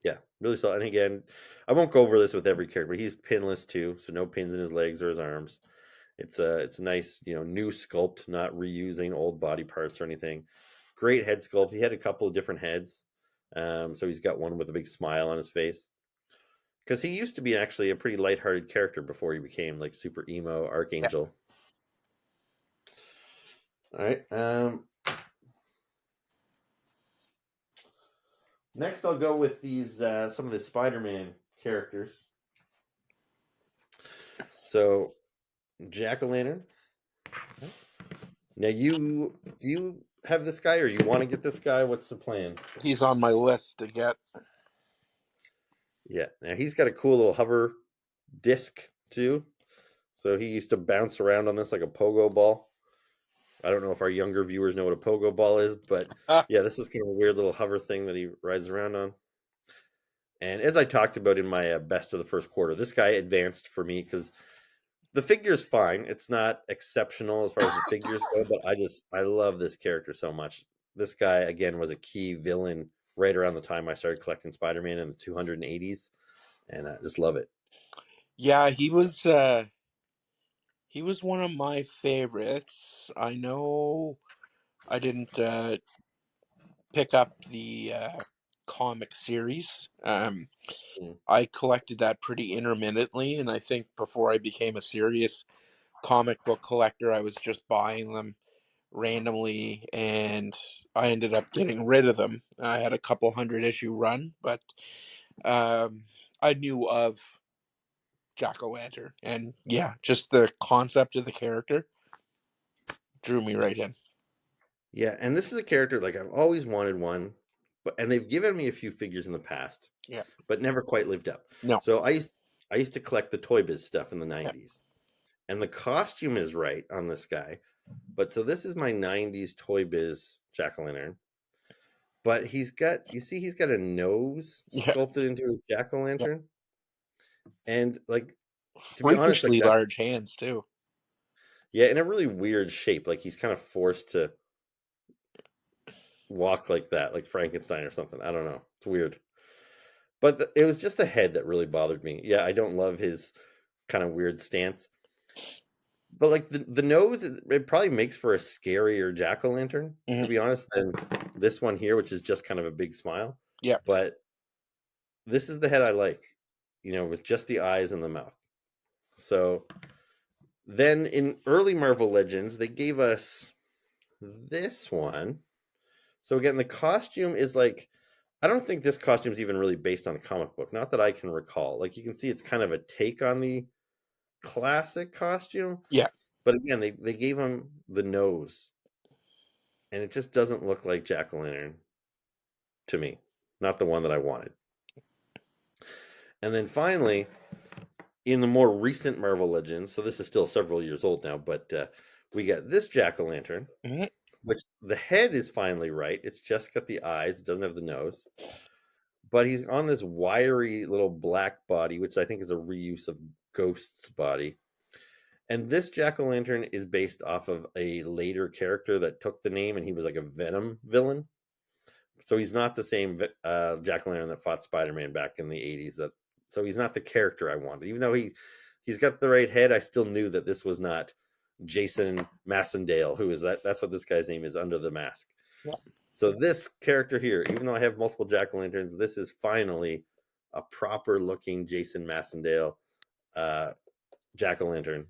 Yeah. Really solid. And again, I won't go over this with every character, but he's pinless too. So no pins in his legs or his arms. It's a nice, new sculpt, not reusing old body parts or anything. Great head sculpt. He had a couple of different heads. So he's got one with a big smile on his face. Because he used to be actually a pretty lighthearted character before he became like super emo yeah. Archangel. All right. Next, I'll go with these some of the Spider-Man characters. So Jack O' Lantern. Now, do you have this guy, or you want to get this guy? What's the plan? He's on my list to get. Yeah. Now he's got a cool little hover disc too. So he used to bounce around on this like a pogo ball. I don't know if our younger viewers know what a pogo ball is, but yeah, this was kind of a weird little hover thing that he rides around on. And as I talked about in my best of the first quarter, this guy advanced for me because the figure's fine. It's not exceptional as far as the figures go, but I love this character so much. This guy again was a key villain right around the time I started collecting Spider-Man in the 280s, and I just love it. Yeah, he was one of my favorites. I know I didn't pick up the comic series. Mm. I collected that pretty intermittently, and I think before I became a serious comic book collector, I was just buying them randomly, and I ended up getting rid of them. I had a couple hundred issue run, but um, I knew of Jack O' Lantern, and yeah, just the concept of the character drew me right in. Yeah, and this is a character like I've always wanted one, but and they've given me a few figures in the past, Yeah, but never quite lived up. no, So I used to collect the Toy Biz stuff in the yeah, 90s. And the costume is right on this guy. But so this is my 90s Toy Biz Jack-o'-lantern. But he's got a nose yeah, sculpted into his yeah. Jack-o'-lantern. And like to be honest, like Freakishly that, large hands too. yeah, in a really weird shape. Like he's kind of forced to walk like that, like Frankenstein or something. I don't know. It's weird. But it was just the head that really bothered me. Yeah, I don't love his kind of weird stance. But like the nose, it probably makes for a scarier jack o' lantern, to Hmm. be honest, than this one here, which is just kind of a big smile. Yeah, But this is the head I like, with just the eyes and the mouth. So then in early Marvel Legends, they gave us this one. So again, the costume is like I don't think this costume is even really based on a comic book. Not that I can recall. Like you can see, it's kind of a take on the classic costume, Yeah. but again, they gave him the nose, and it just doesn't look like Jack O' Lantern to me. Not the one that I wanted. And then finally, in the more recent Marvel Legends, so this is still several years old now, but we got this Jack O' Lantern, Mhm. which the head is finally right. It's just got the eyes, it doesn't have the nose, but he's on this wiry little black body, which I think is a reuse of Ghost's body. And this Jack O' Lantern is based off of a later character that took the name, and he was like a Venom villain. So he's not the same Jack O' Lantern that fought Spider-Man back in the '80s. So he's not the character I wanted. Even though he's got the right head, I still knew that this was not Jason Massendale, who is that. That's what this guy's name is under the mask. Yeah. So this character here, even though I have multiple Jack O' Lanterns, this is finally a proper looking Jason Massendale uh, Jack O' Lantern,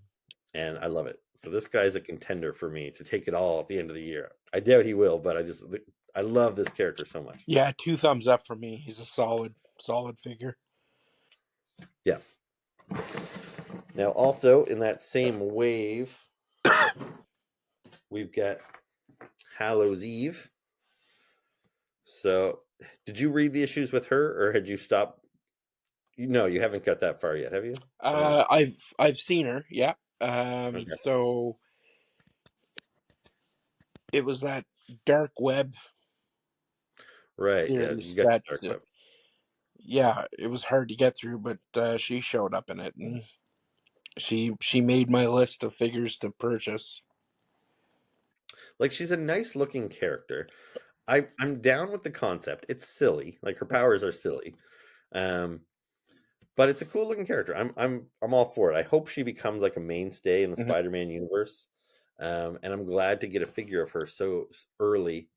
and I love it. So this guy's a contender for me to take it all at the end of the year. I doubt he will, but I love this character so much. Yeah, two thumbs up for me. He's a solid figure. Yeah. Now, also in that same wave, we've got Hallows Eve. So, did you read the issues with her, or had you stopped? No, you haven't got that far yet, have you? Or no? I've seen her. Yeah. Okay. So it was that dark web Right. Yeah, you series got the that Dark Web. yeah, it was hard to get through, but she showed up in it, and she made my list of figures to purchase. Like, she's a nice looking character. I'm down with the concept. It's silly. Like her powers are silly. Um, but it's a cool looking character. I'm all for it. I hope she becomes like a mainstay in the Mhm. Spider-Man universe. And I'm glad to get a figure of her so early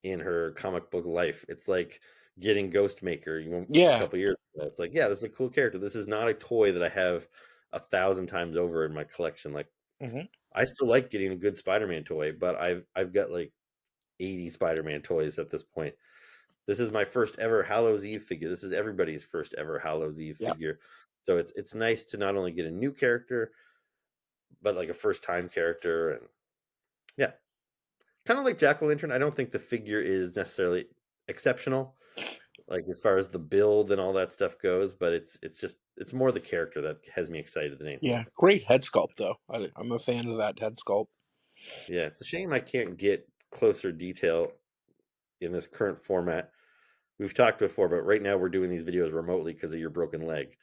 in her comic book life. It's like getting Ghostmaker, a Yeah. couple years ago. It's like, yeah, this is a cool character. This is not a toy that I have 1,000 times over in my collection. Like Hmm. I still like getting a good Spider-Man toy, but I've got like 80 Spider-Man toys at this point. This is my first ever Hallows Eve figure. This is everybody's first ever Hallows Eve Yeah. figure. So it's nice to not only get a new character, but like a first time character. And yeah, kind of like Jack O' Lantern. I don't think the figure is necessarily exceptional, like as far as the build and all that stuff goes, but it's more the character that has me excited than anything Yeah. else. Great head sculpt, though. I'm a fan of that head sculpt. Yeah, it's a shame I can't get closer detail in this current format. We've talked before, but right now we're doing these videos remotely because of your broken leg.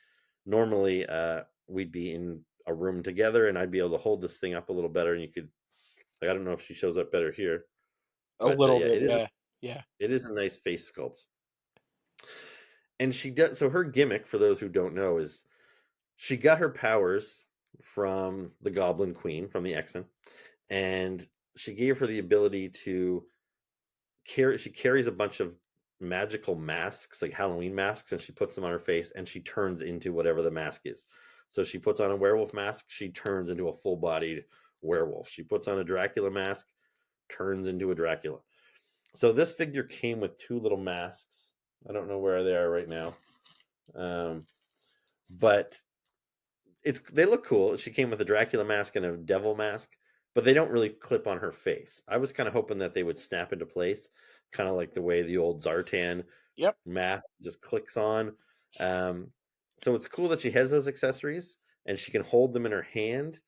Normally, we'd be in a room together, and I'd be able to hold this thing up a little better, and you could. Like, I don't know if she shows up better here, A but little yeah, bit. Yeah. Yeah. it is a nice face sculpt, and she does. So her gimmick, for those who don't know, is she got her powers from the Goblin Queen from the X Men, and she gave her the ability to carry. She carries a bunch of magical masks, like Halloween masks, and she puts them on her face, and she turns into whatever the mask is. So she puts on a werewolf mask, she turns into a full-bodied werewolf. She puts on a Dracula mask, turns into a Dracula. So this figure came with two little masks. I don't know where they are right now, but they look cool. She came with a Dracula mask and a devil mask, but they don't really clip on her face. I was kind of hoping that they would snap into place, kind of like the way the old Zartan Yep. mask just clicks on. Um, so it's cool that she has those accessories and she can hold them in her hand.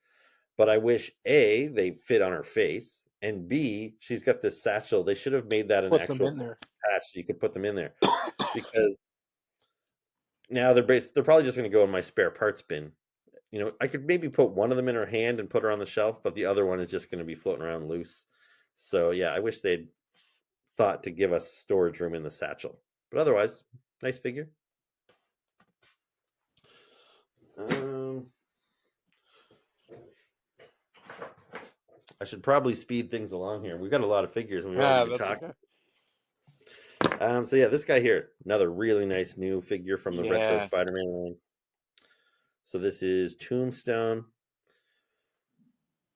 But I wish A, they fit on her face, and B, she's got this satchel. They should have made that an Put them actual in there. patch so you could put them in there, because now they're probably just going to go in my spare parts bin. I could maybe put one of them in her hand and put her on the shelf, but the other one is just going to be floating around loose. So yeah, I wish they'd thought to give us storage room in the satchel. But otherwise, nice figure. Um, I should probably speed things along here. We've got a lot of figures and we've already Ah, been that's talking. okay. So yeah, this guy here, another really nice new figure from the retro Yeah. Spider-Man line. So this is Tombstone.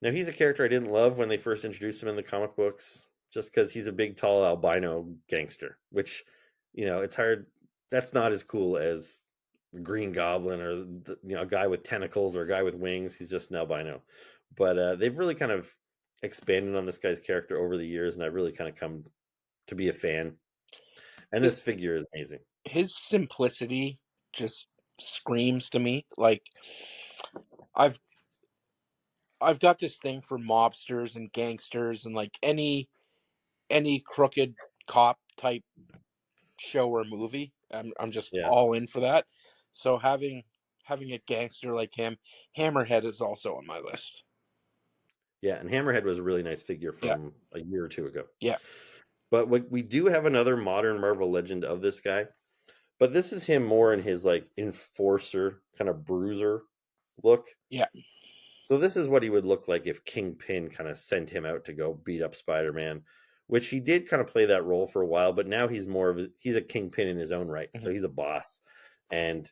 Now he's a character I didn't love when they first introduced him in the comic books, just because he's a big, tall albino gangster, which it's hard. That's not as cool as Green Goblin or a guy with tentacles or a guy with wings. He's just an albino. But they've really kind of expanded on this guy's character over the years, and I've really kind of come to be a fan. And Hi- this figure is amazing. His simplicity just screams to me. Like I've I've got this thing for mobsters and gangsters and like any crooked cop type show or movie. I'm just Yeah, all in for that. So having a gangster like him, Hammerhead is also on my list. yeah. And Hammerhead was a really nice figure Yeah, from a year or two ago. yeah, But we do have another modern Marvel legend of this guy. But this is him more in his like enforcer kind of bruiser look. yeah. So this is what he would look like if Kingpin kind of sent him out to go beat up Spider-Man, which he did kind of play that role for a while, but now he's a Kingpin in his own right. Mhm. So he's a boss. And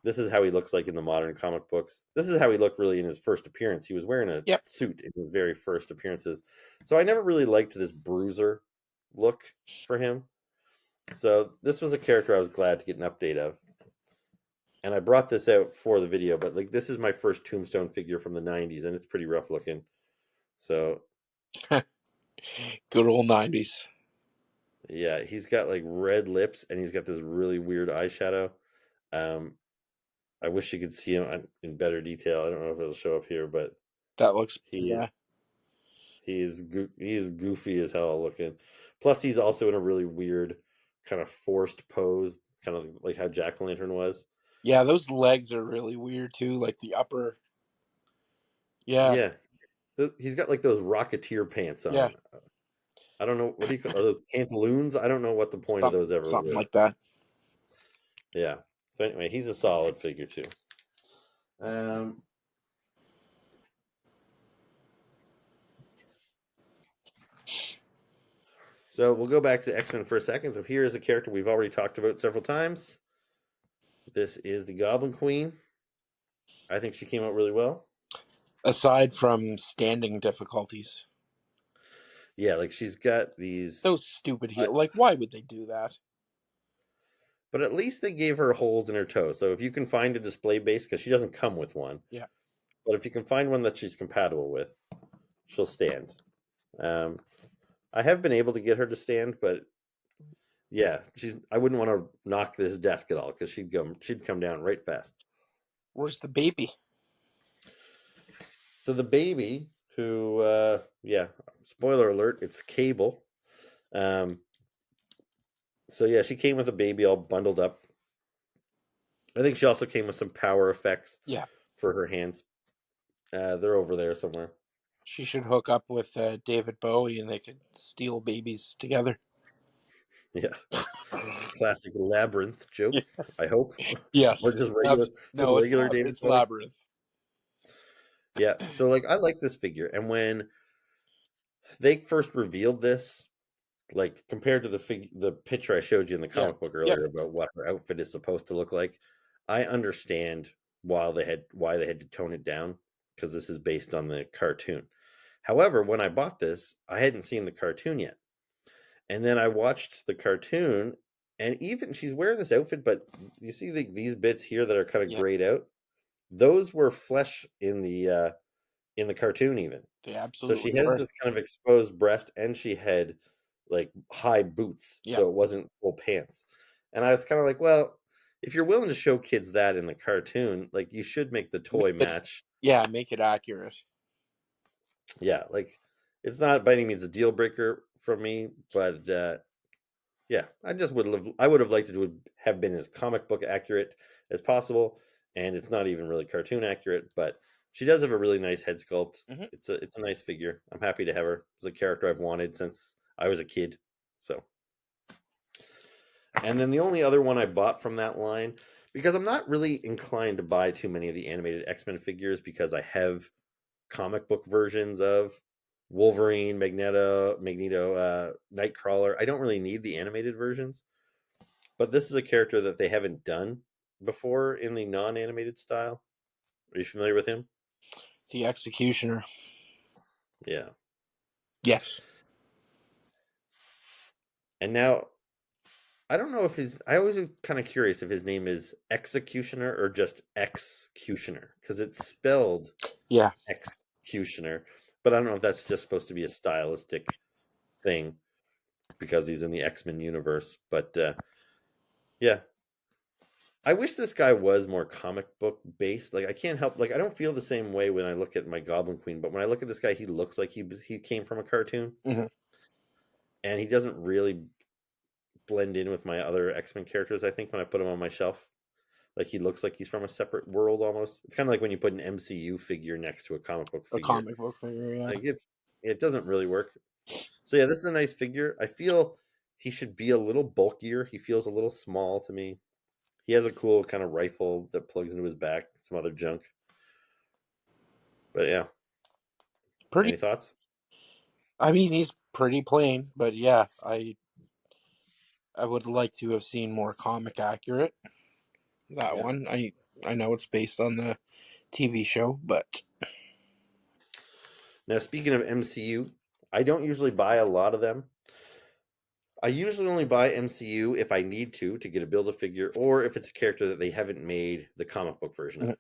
this is how he looks like in the modern comic books. This is how he looked really in his first appearance. He was wearing a Yep. suit in his very first appearances. So I never really liked this bruiser look for him. So this was a character I was glad to get an update of. And I brought this out for the video, but like this is my first Tombstone figure from the 90s and it's pretty rough looking. So, Good old 90s. yeah, he's got like red lips and he's got this really weird eyeshadow. Um I wish you could see him in better detail. I don't know if it'll show up here, but That looks, he yeah. he is goofy as hell looking. Plus he's also in a really weird kind of forced pose, kind of like how Jack-o'-lantern was. Yeah, those legs are really weird too, like the upper. Yeah, Yeah. He's got like those Rocketeer pants yeah, on. I don't know what do you call, are those pantaloons? I don't know what the point of some, those ever something were. like that. Yeah. So anyway, he's a solid figure too. Um, so we'll go back to X-Men for a second. So here is a character we've already talked about several times. This is the Goblin Queen. I think she came out really well. Aside from standing difficulties, Yeah, like she's got these, those stupid I, heel. Like, why would they do that? but at least they gave her holes in her toes. So if you can find a display base, because she doesn't come with one, Yeah, but if you can find one that she's compatible with, she'll stand. Um, I have been able to get her to stand, but yeah, she's. I wouldn't want to knock this desk at all because she'd come down right fast. where's the baby? So the baby, who, yeah, spoiler alert, it's Cable. Um, so yeah, she came with a baby all bundled up. I think she also came with some power effects Yeah, for her hands. They're over there somewhere. she should hook up with David Bowie and they could steal babies together. Yeah, classic labyrinth joke. Yeah. I hope, or Yes. just No, regular David it's Bowie. Labyrinth. Yeah. So like, I like this figure, and when they first revealed this, like compared to the picture I showed you in the Yeah. comic book Yep. earlier about what her outfit is supposed to look like, I understand why they had to tone it down because this is based on the cartoon. However, when I bought this, I hadn't seen the cartoon yet. And then I watched the cartoon and even she's wearing this outfit, but you see these bits here that are kind of Yeah. grayed out. Those were flesh in the cartoon even. They So she absolutely has were. this kind of exposed breast and she had like high boots, Yeah. so it wasn't full pants. And I was kind of like, well, if you're willing to show kids that in the cartoon, like you should make the Make toy it, match. yeah, make it accurate. Yeah, like it's not by any means a deal breaker for me, but yeah, I would have liked it to have been as comic book accurate as possible, and it's not even really cartoon accurate, but she does have a really nice head sculpt. Hmm. It's a nice figure. I'm happy to have her. It's a character I've wanted since I was a kid. So, and then the only other one I bought from that line, because I'm not really inclined to buy too many of the animated X-Men figures because I have comic book versions of Wolverine, Magneto, Nightcrawler. I don't really need the animated versions. But this is a character that they haven't done before in the non-animated style. Are you familiar with him? The Executioner. Yeah. Yes. And now I don't know if his. I always am kind of curious if his name is Executioner or just Executioner because it's spelled Yeah, Executioner, but I don't know if that's just supposed to be a stylistic thing because he's in the X-Men universe. But yeah, I wish this guy was more comic book based. Like I can't help like I don't feel the same way when I look at my Goblin Queen, but when I look at this guy, he looks like he came from a cartoon, hmm, and he doesn't really blend in with my other X-Men characters. I think when I put him on my shelf, like he looks like he's from a separate world almost. It's kind of like when you put an MCU figure next to a comic book a figure. comic book figure. Yeah, Like it doesn't really work. So yeah, this is a nice figure. I feel he should be a little bulkier. He feels a little small to me. He has a cool kind of rifle that plugs into his back, some other junk. But yeah, pretty. any thoughts? I mean, he's pretty plain, but yeah, I would like to have seen more comic accurate. That Yeah. one, I know it's based on the TV show, but Now speaking of MCU, I don't usually buy a lot of them. I usually only buy MCU if I need to get a build a figure or if it's a character that they haven't made the comic book version mhm, of.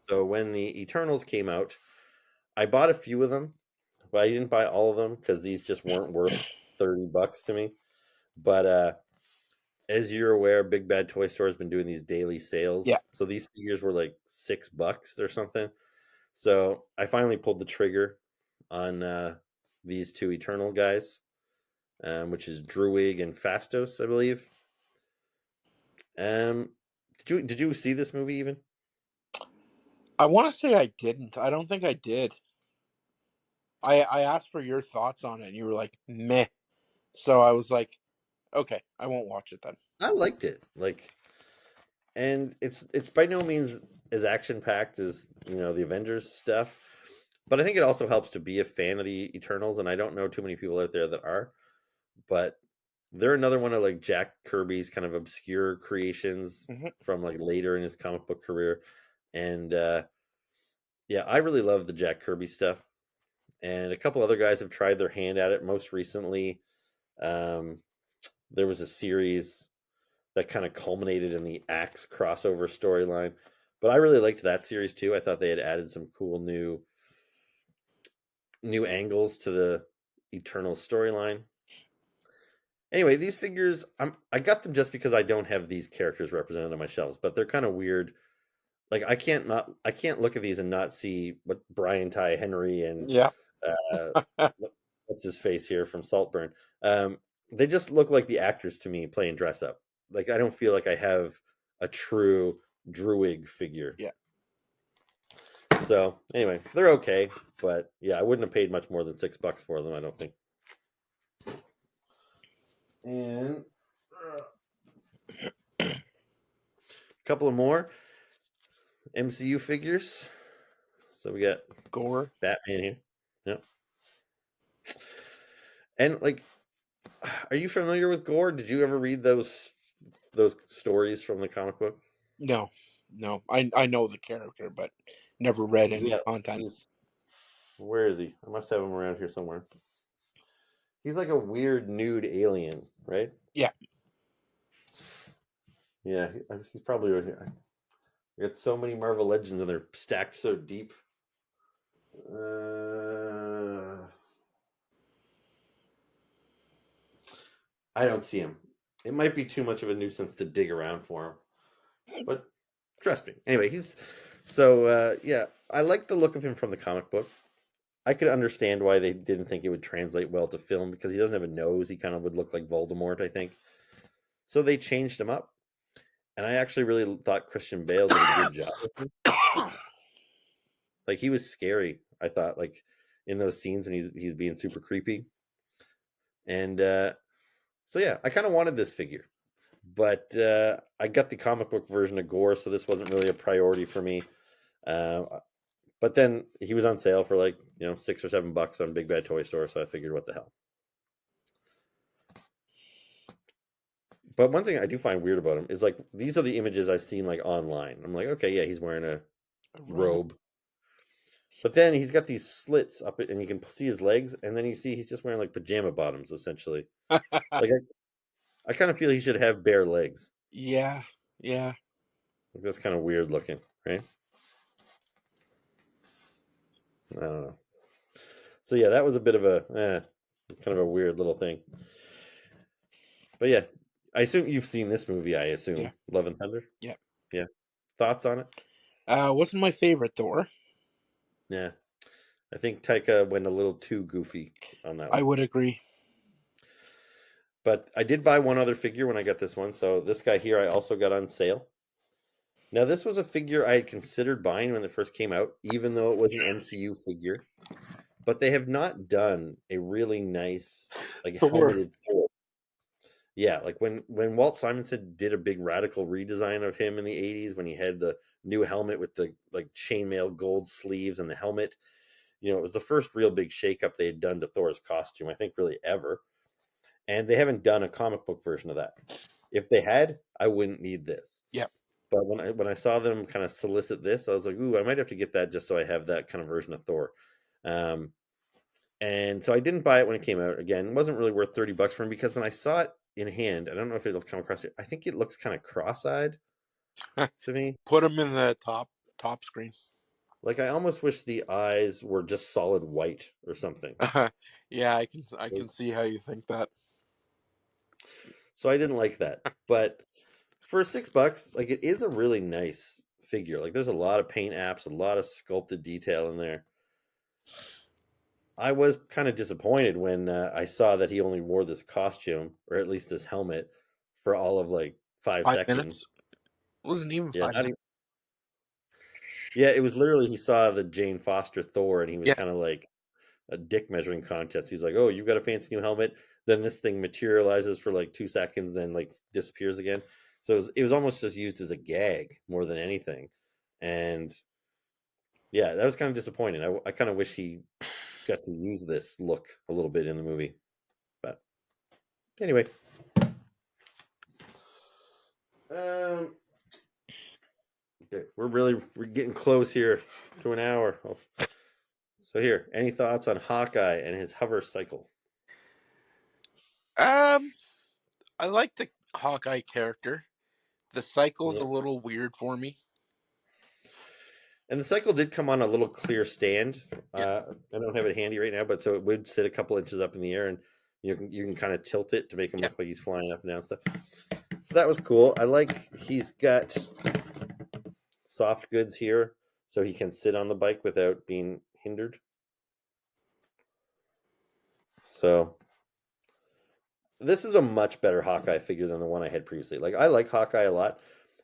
So when the Eternals came out, I bought a few of them, but I didn't buy all of them because these just weren't worth $30 to me. But as you're aware, Big Bad Toy Store has been doing these daily yeah, sales. So these figures were like $6 or something. So I finally pulled the trigger on these two Eternal guys, which is Druig and Fastos, I believe. Um, did you see this movie even? I want to say I didn't. I don't think I did. I asked for your thoughts on it, and you were like, meh. So I was like, okay, I won't watch it then. I liked it. Like, and it's by no means as action packed as the Avengers stuff, but I think it also helps to be a fan of the Eternals, and I don't know too many people out there that are, but they're another one of like Jack Kirby's kind of obscure creations Hmm. from like later in his comic book career, and yeah, I really love the Jack Kirby stuff, and a couple other guys have tried their hand at it. Most recently, um, there was a series that kind of culminated in the Axe crossover storyline. But I really liked that series too. I thought they had added some cool new angles to the Eternal storyline. Anyway, these figures I got them just because I don't have these characters represented on my shelves, but they're kind of weird. Like I can't look at these and not see what Brian Ty Henry and Yeah. uh what's his face here from Saltburn. They just look like the actors to me playing dress up. Like I don't feel like I have a true Druig figure. Yeah. So anyway, they're okay, but yeah, I wouldn't have paid much more than $6 for them. I don't think. And a couple of more MCU figures. So we got Gore. Batman here. Yep. And like, are you familiar with Gore? Did you ever read those stories from the comic book? No, no. I know the character, but never read any Yeah, content. he's where is he? I must have him around here somewhere. He's like a weird nude alien, right? Yeah. Yeah, he's probably right here. We got so many Marvel Legends and they're stacked so deep. Uh, I don't see him. It might be too much of a nuisance to dig around for him, but trust me. Anyway, he's so yeah. I like the look of him from the comic book. I could understand why they didn't think it would translate well to film because he doesn't have a nose. He kind of would look like Voldemort, I think. So they changed him up, and I actually really thought Christian Bale did a good job with him. Like he was scary. I thought like in those scenes when he's being super creepy, and so yeah, I kind of wanted this figure, but I got the comic book version of Gore, so this wasn't really a priority for me. Uh, but then he was on sale for like $6 or $7 on Big Bad Toy Store, so I figured, what the hell. But one thing I do find weird about him is like these are the images I've seen like online. I'm like, okay, yeah, he's wearing a A robe. robe, but then he's got these slits up, and you can see his legs, and then you see he's just wearing like pajama bottoms essentially. Like I kind of feel he should have bare legs. Yeah, yeah, Like, that's kind of weird looking, right? I don't know. So yeah, that was a bit of a kind of a weird little thing. But yeah, I assume you've seen this movie. I yeah, assume Love and Thunder. yeah. Yeah, thoughts on it? Wasn't my favorite Thor. Yeah, I think Taika went a little too goofy on that I one. would agree. But I did buy one other figure when I got this one. So this guy here, I also got on sale. Now this was a figure I had considered buying when it first came out, even though it was an MCU figure. But they have not done a really nice, like, Thor. helmeted Thor. Yeah, like when Walt Simonson did a big radical redesign of him in the 80s when he had the new helmet with the like chainmail gold sleeves and the helmet. It was the first real big shakeup they had done to Thor's costume, I think really ever. And they haven't done a comic book version of that. If they had, I wouldn't need this. Yeah. But when I saw them kind of solicit this, I was like, ooh, I might have to get that just so I have that kind of version of Thor. Um, and so I didn't buy it when it came out. Again, it wasn't really worth $30 for him because when I saw it in hand, I don't know if it'll come across it. I think it looks kind of cross-eyed to me. Put him in the top screen. Like I almost wish the eyes were just solid white or something. Yeah, I can see how you think that. So I didn't like that. But for $6, like it is a really nice figure. Like there's a lot of paint apps, a lot of sculpted detail in there. I was kind of disappointed when I saw that he only wore this costume, or at least this helmet, for all of like 5 seconds. 5 minutes. It wasn't even Yeah, 5 not even, minutes. yeah, it was literally he saw the Jane Foster Thor, and he was Yeah. kind of like a dick measuring contest. He's like, "Oh, you've got a fancy new helmet." Then this thing materializes for like 2 seconds, then like disappears again. So it was almost just used as a gag more than anything. And yeah, that was kind of disappointing. I kind of wish he got to use this look a little bit in the movie. But anyway, um, okay, we're getting close here to an hour. So here, any thoughts on Hawkeye and his hover cycle? Um, I like the Hawkeye character. The cycle's a Yeah. little weird for me. And the cycle did come on a little clear stand. Yeah. I don't have it handy right now, but so it would sit a couple inches up in the air, and you can kind of tilt it to make him Yeah. look like he's flying up and down stuff. So that was cool. I like he's got soft goods here, so he can sit on the bike without being hindered. So this is a much better Hawkeye figure than the one I had previously. Like I like Hawkeye a lot,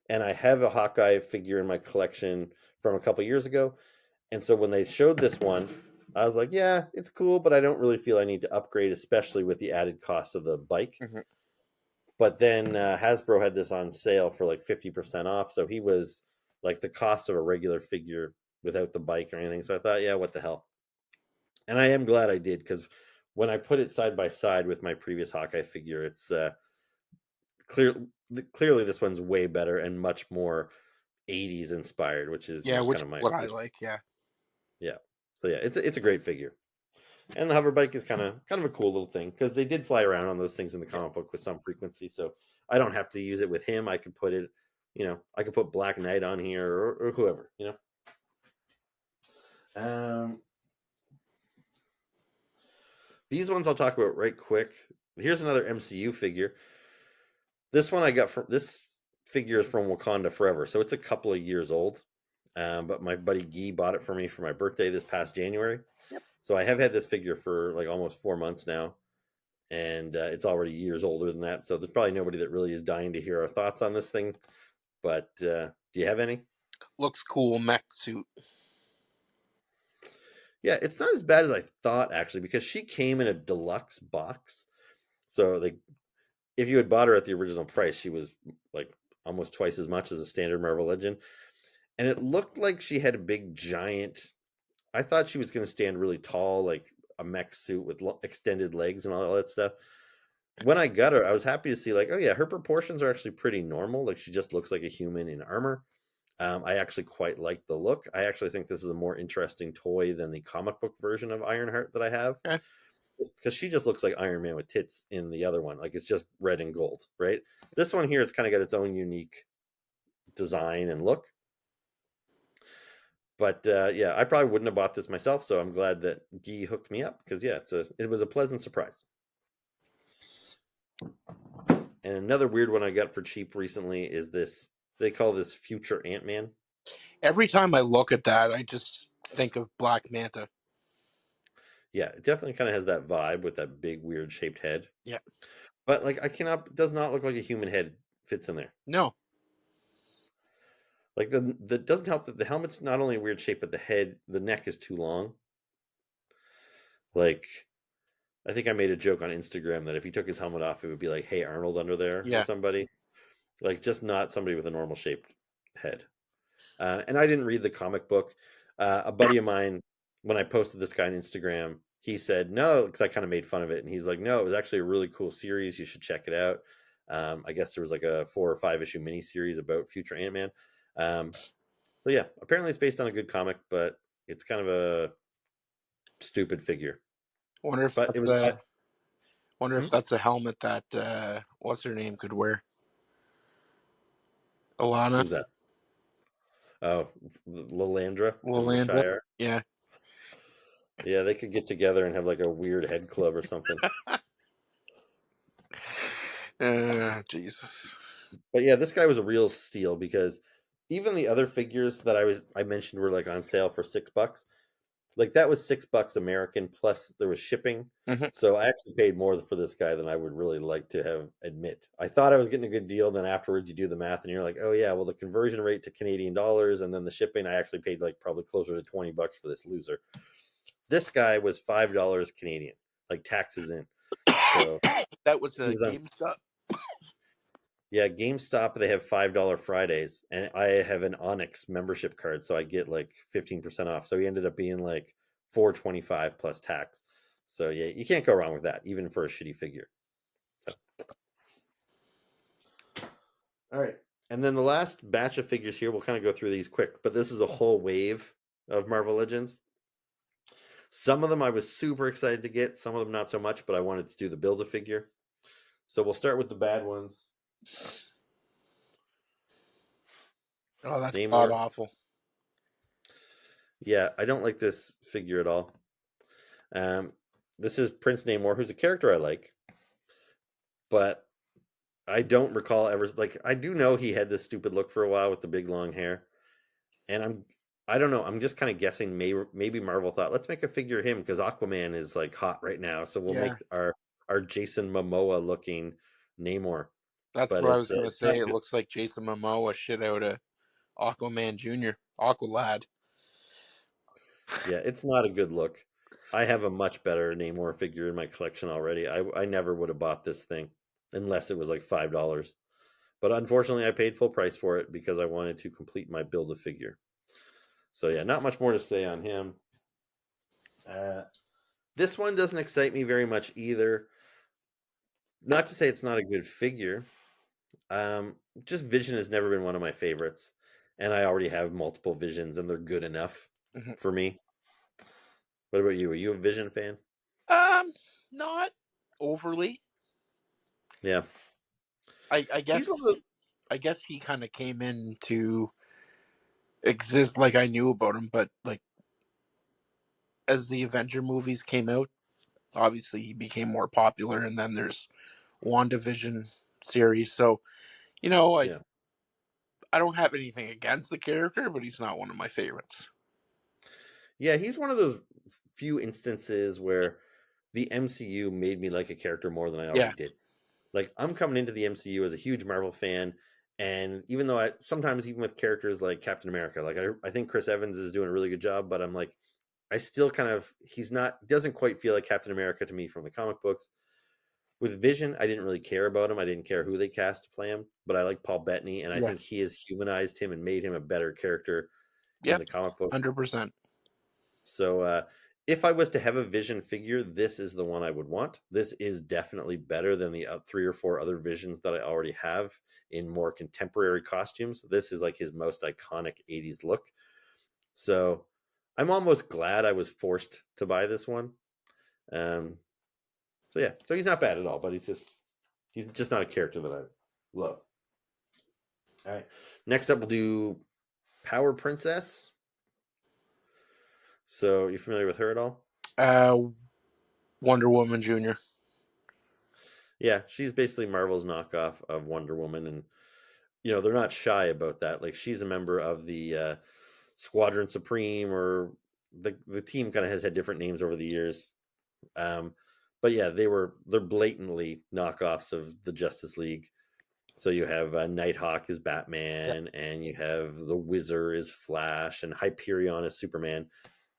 and I have a Hawkeye figure in my collection from a couple years ago. And so when they showed this one, I was like, yeah, it's cool, but I don't really feel I need to upgrade, especially with the added cost of the bike. Hmm. But then Hasbro had this on sale for like 50% off. So he was like the cost of a regular figure without the bike or anything. So I thought, yeah, what the hell? And I am glad I did because when I put it side by side with my previous Hawkeye figure, it's clear, clearly this one's way better and much more 80s inspired, which is, Yeah, which kind is of my what I original. like. Yeah. Yeah. So yeah, it's a great figure. And the hover bike is kind of a cool little thing because they did fly around on those things in the Yeah. comic book with some frequency. So I don't have to use it with him. I could put it, I could put Black Knight on here or whoever. Um, these ones I'll talk about right quick. Here's another MCU figure. This one I got from this figure is from Wakanda Forever, so it's a couple of years old. But my buddy Guy bought it for me for my birthday this past January. Yep. So I have had this figure for like almost 4 months now, and it's already years older than that. So there's probably nobody that really is dying to hear our thoughts on this thing. But do you have any? Looks cool. Mech suit. Yeah, it's not as bad as I thought actually, because she came in a deluxe box. So like, if you had bought her at the original price, she was like almost twice as much as a standard Marvel Legend, and it looked like she had a big giant. I thought she was going to stand really tall, like a mech suit with extended legs and all that stuff. When I got her, I was happy to see like, oh yeah, her proportions are actually pretty normal. Like she just looks like a human in armor. I actually quite like the look. I actually think this is a more interesting toy than the comic book version of Ironheart that I have. Okay. because she just looks like Iron Man with tits in the other one. Like it's just red and gold, right? This one here, it's kind of got its own unique design and look. But yeah, I probably wouldn't have bought this myself, so I'm glad that Guy hooked me up because yeah, it was a pleasant surprise. And another weird one I got for cheap recently is this. They call this Future Ant Man. Every time I look at that, I just think of Black Manta. Yeah, it definitely kind of has that vibe with that big weird shaped head. Yeah. But like, I cannot does not look like a human head fits in there. No. Like the doesn't help that the helmet's not only a weird shape, but the neck is too long. Like I think I made a joke on Instagram that if he took his helmet off, it would be like, "Hey Arnold" under there or Yeah. somebody. Like just not somebody with a normal shaped head. And I didn't read the comic book. A buddy of mine, when I posted this guy on Instagram, he said no because I kind of made fun of it, and he's like, "No, it was actually a really cool series. You should check it out." I guess there was like a 4 or 5 issue mini series about future Ant Man. Um, so yeah, apparently it's based on a good comic, but it's kind of a stupid figure. Wonder if But it that's was a wonder if hmm? that's a helmet that what's her name could wear. Alana Who's that? Oh, Lilandra from the Lalandra. Shire. Yeah. Yeah, they could get together and have like a weird head club or something. Jesus. But yeah, this guy was a real steal because even the other figures that I mentioned were like on sale for $6. Like that was $6 American plus there was shipping. Hmm. So I actually paid more for this guy than I would really like to have admit. I thought I was getting a good deal, then afterwards you do the math and you're like, oh yeah, well the conversion rate to Canadian dollars and then the shipping, I actually paid like probably closer to $20 for this loser. This guy was $5 Canadian, like taxes in. So That was he a was on. GameStop. Yeah, GameStop, they have $5 Fridays, and I have an Onyx membership card, so I get like 15% off. So he ended up being like 425 plus tax. So yeah, you can't go wrong with that, even for a shitty figure. So all right. And then the last batch of figures here, we'll kind of go through these quick, but this is a whole wave of Marvel Legends. Some of them I was super excited to get, some of them not so much, but I wanted to do the build a figure. So we'll start with the bad ones. Oh, that's god Namor. awful. Yeah, I don't like this figure at all. Um, this is Prince Namor, who's a character I like, but I don't recall ever like I do know he had this stupid look for a while with the big long hair, and I don't know. I'm just kind of guessing maybe Marvel thought let's make a figure of him because Aquaman is like hot right now, so we'll Yeah, make our Jason Momoa looking Namor. that's But what I was gonna it's not say. It good. looks like Jason Momoa shit out of Aquaman Junior, Aqualad. Yeah, it's not a good look. I have a much better Namor figure in my collection already. I never would have bought this thing unless it was like $5. But unfortunately, I paid full price for it because I wanted to complete my build a figure. So yeah, not much more to say on him. Uh, this one doesn't excite me very much either. Not to say it's not a good figure. Just Vision has never been one of my favorites, and I already have multiple Visions, and they're good enough Mhm. for me. What about you? Are you a Vision fan? Um, not overly. Yeah, I he's one of guess the I guess he kind of came in to exist. Like I knew about him, but like as the Avenger movies came out, obviously he became more popular, and then there's WandaVision series. So yeah. I don't have anything against the character, but he's not one of my favorites. Yeah, he's one of those few instances where the MCU made me like a character more than I already Yeah, did. Like I'm coming into the MCU as a huge Marvel fan, and even though I sometimes even with characters like Captain America, like I think Chris Evans is doing a really good job, but I'm like I still kind of he's not doesn't quite feel like Captain America to me from the comic books. With Vision, I didn't really care about him. I didn't care who they cast to play him, but I like Paul Bettany, and I yeah, think he has humanized him and made him a better character in yeah, the comic book. 100%. So if I was to have a Vision figure, this is the one I would want. This is definitely better than the 3 or 4 other Visions that I already have in more contemporary costumes. This is like his most iconic 80s look. So I'm almost glad I was forced to buy this one. Um, So yeah, so he's not bad at all, but he's just not a character that I love. All right, next up we'll do Power Princess. So you familiar with her at all? Uh, Wonder Woman Junior. Yeah, she's basically Marvel's knockoff of Wonder Woman, and they're not shy about that. Like she's a member of the Squadron Supreme, or the team kind of has had different names over the years. Um, but yeah, they're blatantly knockoffs of the Justice League. So you have Nighthawk is Yeah. Batman, and you have the Wizard is Flash, and Hyperion is Superman,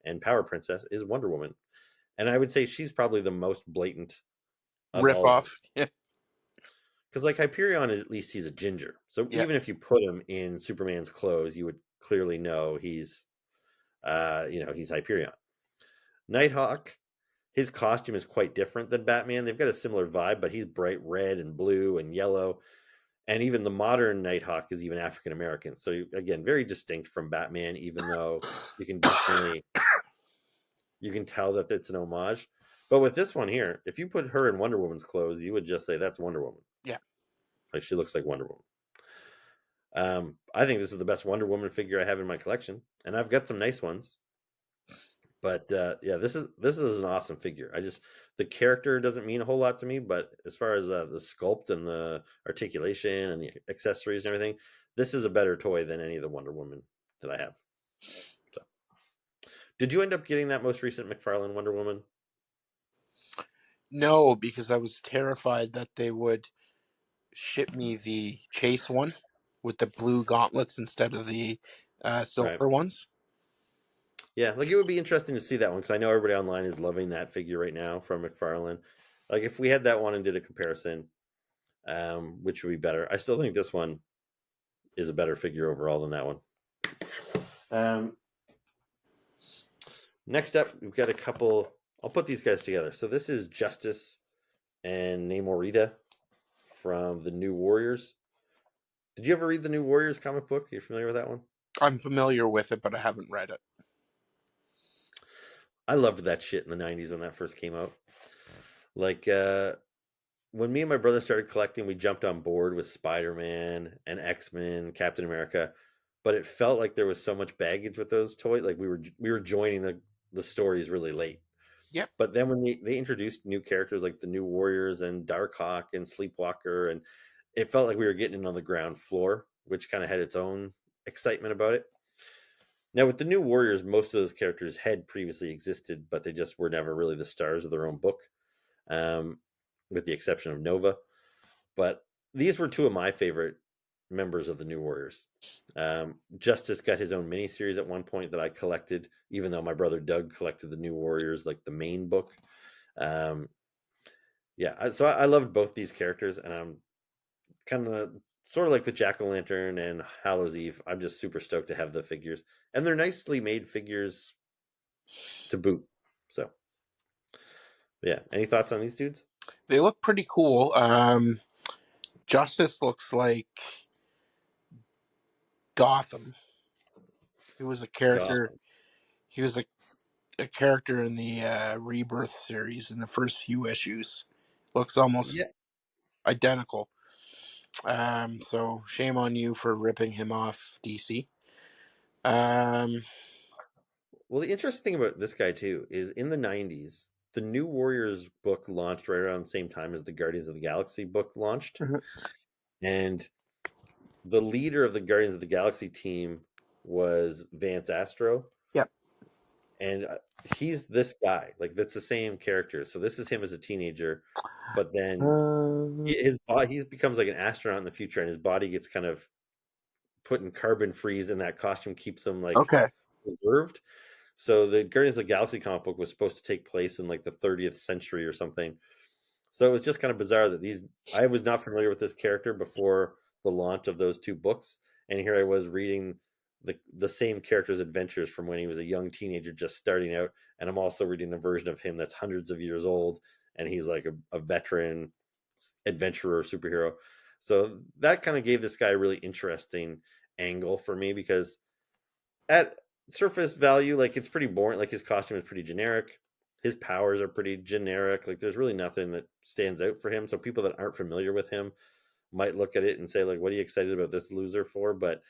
and Power Princess is Wonder Woman. And I would say she's probably the most blatant of Rip all of them. off. Yeah. Because like Hyperion is, at least he's a ginger. So Yeah. even if you put him in Superman's clothes, you would clearly know he's Hyperion. Nighthawk, his costume is quite different than Batman. They've got a similar vibe, but he's bright red and blue and yellow. And even the modern Nighthawk is even African American. So again, very distinct from Batman, even though you can definitely you can tell that it's an homage. But with this one here, if you put her in Wonder Woman's clothes, you would just say that's Wonder Woman. Yeah. Like she looks like Wonder Woman. I think this is the best Wonder Woman figure I have in my collection, and I've got some nice ones. But yeah, this is an awesome figure. The character doesn't mean a whole lot to me, but as far as the sculpt and the articulation and the accessories and everything, this is a better toy than any of the Wonder Woman that I have. So, did you end up getting that most recent McFarlane Wonder Woman? No, because I was terrified that they would ship me the chase one with the blue gauntlets instead of the Right. silver ones. Yeah, like it would be interesting to see that one because I know everybody online is loving that figure right now from McFarlane. Like if we had that one and did a comparison, which would be better? I still think this one is a better figure overall than that one. Um, Next up, we've got a couple. I'll put these guys together. So this is Justice and Namorita from the New Warriors. Did you ever read the New Warriors comic book? Are you familiar with that one? I'm familiar with it, but I haven't read it. I loved that shit in the '90s when that first came out. Like when me and my brother started collecting, we jumped on board with Spider-Man and X-Men, Captain America, but it felt like there was so much baggage with those toys. Like we were joining the stories really late. Yep. But then when they introduced new characters like the New Warriors and Darkhawk and Sleepwalker, and it felt like we were getting in on the ground floor, which kind of had its own excitement about it. Now with the New Warriors, most of those characters had previously existed, but they just were never really the stars of their own book, um, with the exception of Nova. But these were two of my favorite members of the New Warriors. Justice got his own miniseries at one point that I collected, even though my brother Doug collected the New Warriors, like the main book. Um, yeah, so I loved both these characters, and I'm kind of sort of like with Jack O' Lantern and Hallows Eve. I'm just super stoked to have the figures, and they're nicely made figures to boot. So, yeah, any thoughts on these dudes? They look pretty cool. Justice looks like Gotham. He was a character. Gotham. He was a character in the Rebirth series in the first few issues. Looks almost Yeah. identical. So shame on you for ripping him off, DC. Um, Well, the interesting thing about this guy too is in the '90s, the New Warriors book launched right around the same time as the Guardians of the Galaxy book launched, mhm. and the leader of the Guardians of the Galaxy team was Vance Astro, Yep. and he's this guy. Like that's the same character. So this is him as a teenager, but then his body he becomes like an astronaut in the future, and his body gets kind of put in carbon freeze, and that costume keeps him like Okay. preserved. So the Guardians of the Galaxy comic book was supposed to take place in like the 30th century or something. So it was just kind of bizarre that I was not familiar with this character before the launch of those two books, and here I was reading the same character's adventures from when he was a young teenager just starting out, and I'm also reading a version of him that's hundreds of years old, and he's like a veteran adventurer superhero. So that kind of gave this guy a really interesting angle for me because at surface value, like it's pretty boring. Like his costume is pretty generic. his powers are pretty generic. Like there's really nothing that stands out for him. So people that aren't familiar with him might look at it and say like, "What are you excited about this loser for?" But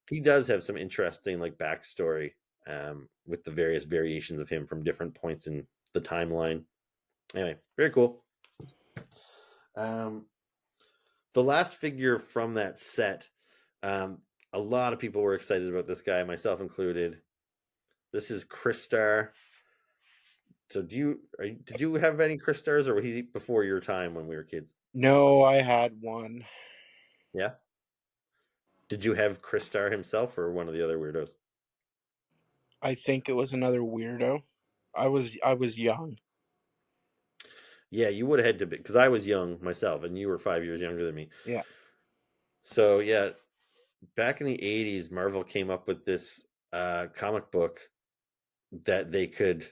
he does have some interesting like backstory with the various variations of him from different points in the timeline. Anyway, very cool. Um, the last figure from that set, um, a lot of people were excited about this guy, myself included. This is Crystar. So, did you have any Crystars, or was he before your time when we were kids? No, I had one. Yeah. Did you have Crystar himself, or one of the other weirdos? I think it was another weirdo. I was young. Yeah, you would have had to be because I was young myself, and you were 5 years younger than me. Yeah. So yeah, back in the '80s, Marvel came up with this comic book that they could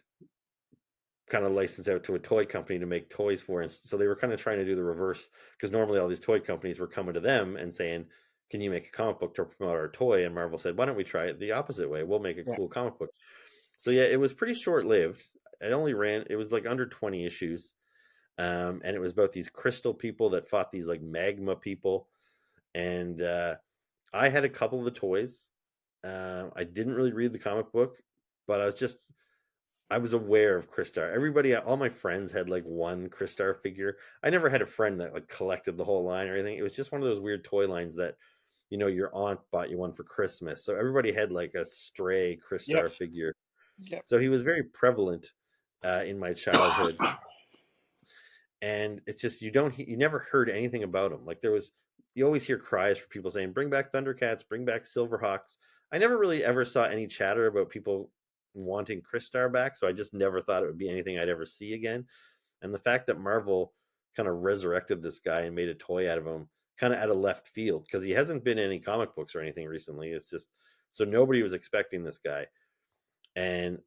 kind of license out to a toy company to make toys for. And so they were kind of trying to do the reverse because normally all these toy companies were coming to them and saying, "Can you make a comic book to promote our toy?" And Marvel said, "Why don't we try it the opposite way? We'll make a Yeah. cool comic book." So yeah, it was pretty short lived. It only ran. It was like under 20 issues, and it was about these crystal people that fought these like magma people. And I had a couple of the toys. I didn't really read the comic book, but I was aware of Crystar. Everybody, all my friends had like one Crystar figure. I never had a friend that like collected the whole line or anything. It was just one of those weird toy lines that, your aunt bought you one for Christmas. So everybody had like a stray Yep. Crystar figure. Yep. So he was very prevalent in my childhood. And it's just you never heard anything about him. Like you always hear cries for people saying, "Bring back Thundercats, bring back Silverhawks." I never really ever saw any chatter about people wanting Crystar back, so I just never thought it would be anything I'd ever see again. And the fact that Marvel kind of resurrected this guy and made a toy out of him, kind of out of left field, because he hasn't been in any comic books or anything recently. It's just so nobody was expecting this guy, and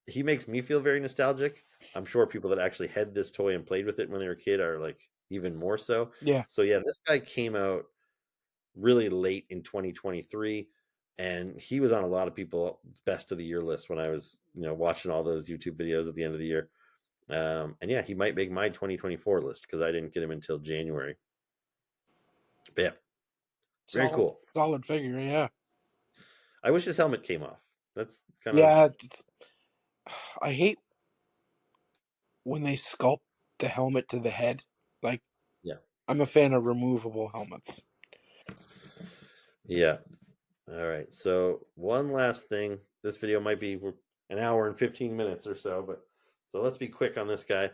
he makes me feel very nostalgic. I'm sure people that actually had this toy and played with it when they were a kid are like even more so. Yeah. So yeah, this guy came out really late in 2023, and he was on a lot of people's best of the year list when I was, watching all those YouTube videos at the end of the year. And yeah, he might make my 2024 list because I didn't get him until January. But yeah, very Solid, cool. solid figure. Yeah. I wish his helmet came off. That's kind of Yeah. I hate when they sculpt the helmet to the head. Like, yeah, I'm a fan of removable helmets. yeah. All right. So one last thing. This video might be an hour and 15 minutes or so, but so let's be quick on this guy.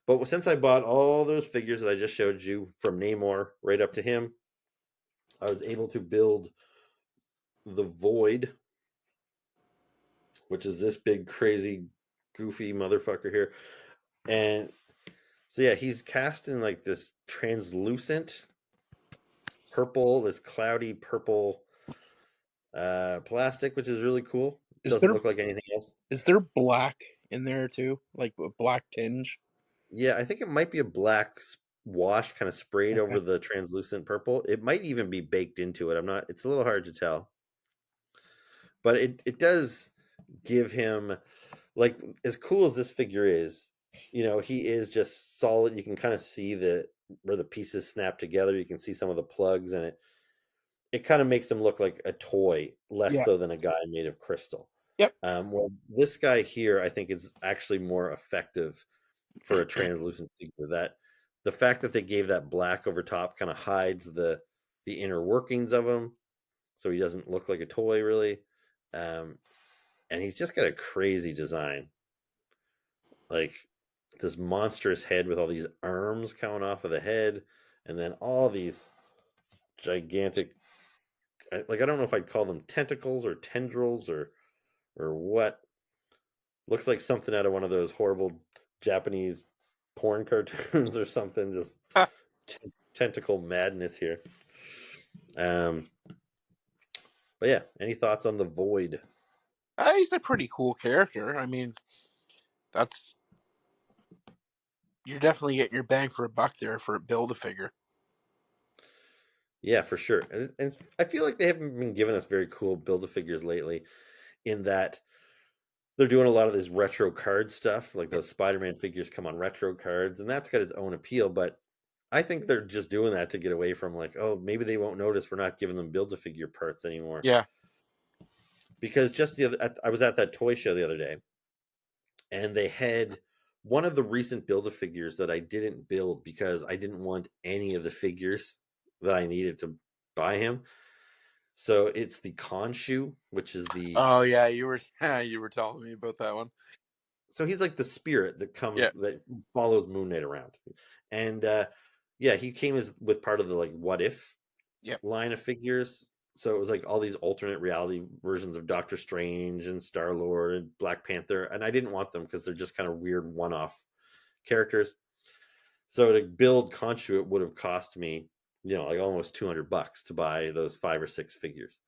But since I bought all those figures that I just showed you from Namor right up to him, I was able to build the Void, which is this big, crazy, goofy motherfucker here. And so yeah, he's cast in like this translucent purple, this cloudy purple plastic, which is really cool. Is Doesn't there look like anything else. is there black in there too? Like a black tinge? Yeah, I think it might be a black wash kind of sprayed over Okay. the translucent purple. It might even be baked into it. I'm not, it's a little hard to tell. But it does give him like as cool as this figure is, he is just solid. You can kind of see the where the pieces snap together. You can see some of the plugs and it kind of makes him look like a toy, less Yeah. so than a guy made of crystal. Yep. Well, this guy here, I think, is actually more effective for a translucent figure. That the fact that they gave that black over top kind of hides the inner workings of him, so he doesn't look like a toy really. Um, and he's just got a crazy design, like this monstrous head with all these arms coming off of the head, and then all these gigantic, like I don't know if I'd call them tentacles or tendrils or what. Looks like something out of one of those horrible Japanese porn cartoons or something. Just tentacle madness here. Um, but yeah, any thoughts on the Void? He's a pretty cool character. I mean, that's you're definitely getting your bang for a buck there for a build a figure. Yeah, for sure. And I feel like they haven't been giving us very cool build a figures lately. In that they're doing a lot of this retro card stuff, like those Spider-Man figures come on retro cards, and that's got its own appeal. But I think they're just doing that to get away from like, oh, maybe they won't notice we're not giving them build-a-figure parts anymore. Yeah. Because just I was at that toy show the other day, and they had one of the recent build-a-figures that I didn't build because I didn't want any of the figures that I needed to buy him. So it's the Khonshu, which is the Oh yeah, you were you were telling me about that one. so he's like the spirit Yeah. that follows Moon Knight around, and yeah, he came as with part of the like what if Yep. line of figures. So it was like all these alternate reality versions of Doctor Strange and Star Lord and Black Panther, and I didn't want them because they're just kind of weird one-off characters. So to build Khonshu, it would have cost me, like almost $200 to buy those 5 or 6 figures.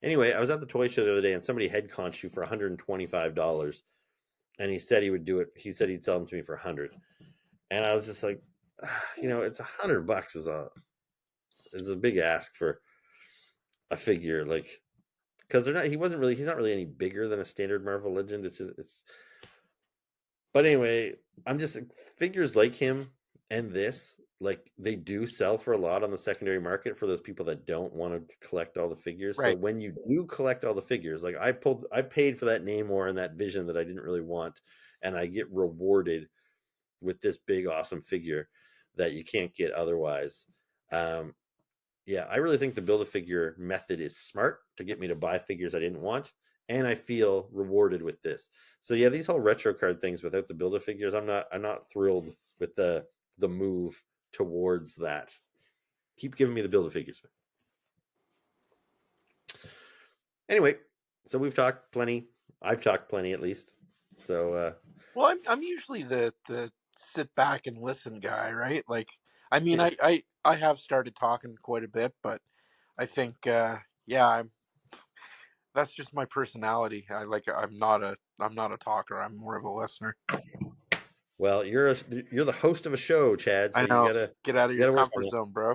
Anyway, I was at the toy show the other day, and somebody had Khonshu for $125, and he said he would do it. He said he'd sell them to me for 100, and I was just like, it's $100 is a big ask for a figure, like because they're not. He's not really any bigger than a standard Marvel Legend. It's. But anyway, I'm just figures like him and this, like they do sell for a lot on the secondary market for those people that don't want to collect all the figures. So Right. when you do collect all the figures, like I paid for that Namor and that Vision that I didn't really want, and I get rewarded with this big awesome figure that you can't get otherwise. Um, yeah, I really think the build a figure method is smart to get me to buy figures I didn't want, and I feel rewarded with this. So yeah, these whole retro card things without the build a figures, I'm not thrilled with the move towards that. Keep giving me the build a figures. Anyway, so we've talked plenty. I've talked plenty at least. So Well, I'm usually the sit back and listen guy, right? Like, I mean, I have started talking quite a bit, but I think yeah, I'm that's just my personality. I'm not a talker. I'm more of a listener. well, you're the host of a show, Chad. So I you know. gotta Get out of you your gotta work comfort on it. zone, bro.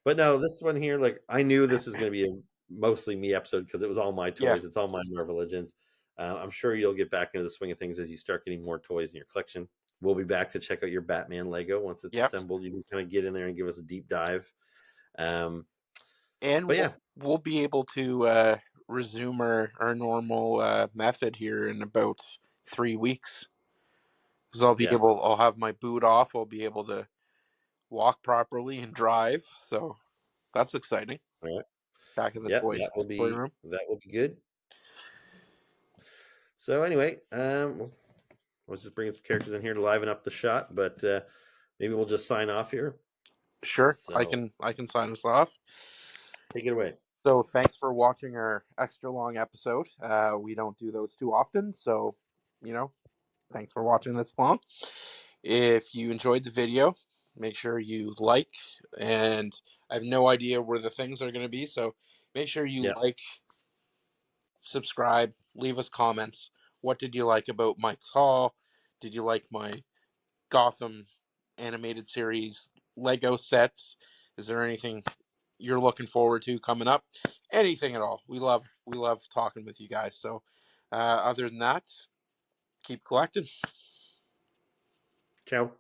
But no, this one here, like I knew this was going to be a mostly me episode because it was all my Yeah. toys. It's all my Marvel Legends. I'm sure you'll get back into the swing of things as you start getting more toys in your collection. We'll be back to check out your Batman Lego once it's Yep. assembled. You can kind of get in there and give us a deep dive. Um, And but yeah, we'll be able to resume our normal method here in about 3 weeks. Because yeah, I'll have my boot off. I'll be able to walk properly and drive. So that's exciting. all right, Back in the yeah, toy room. that will be good. So anyway, we'll just bring some characters in here to liven up the shot, but maybe we'll just sign off here. Sure, So I can sign us off. take it away. So thanks for watching our extra long episode. We don't do those too often, so you know, thanks for watching this long. If you enjoyed the video, make sure you like, and I have no idea where the things are going to be, so make sure you Yeah, like, subscribe, leave us comments. What did you like about Mike's Haul? Did you like my Gotham animated series Lego sets? Is there anything you're looking forward to coming up? Anything at all. We love talking with you guys. So other than that, keep collecting. ciao.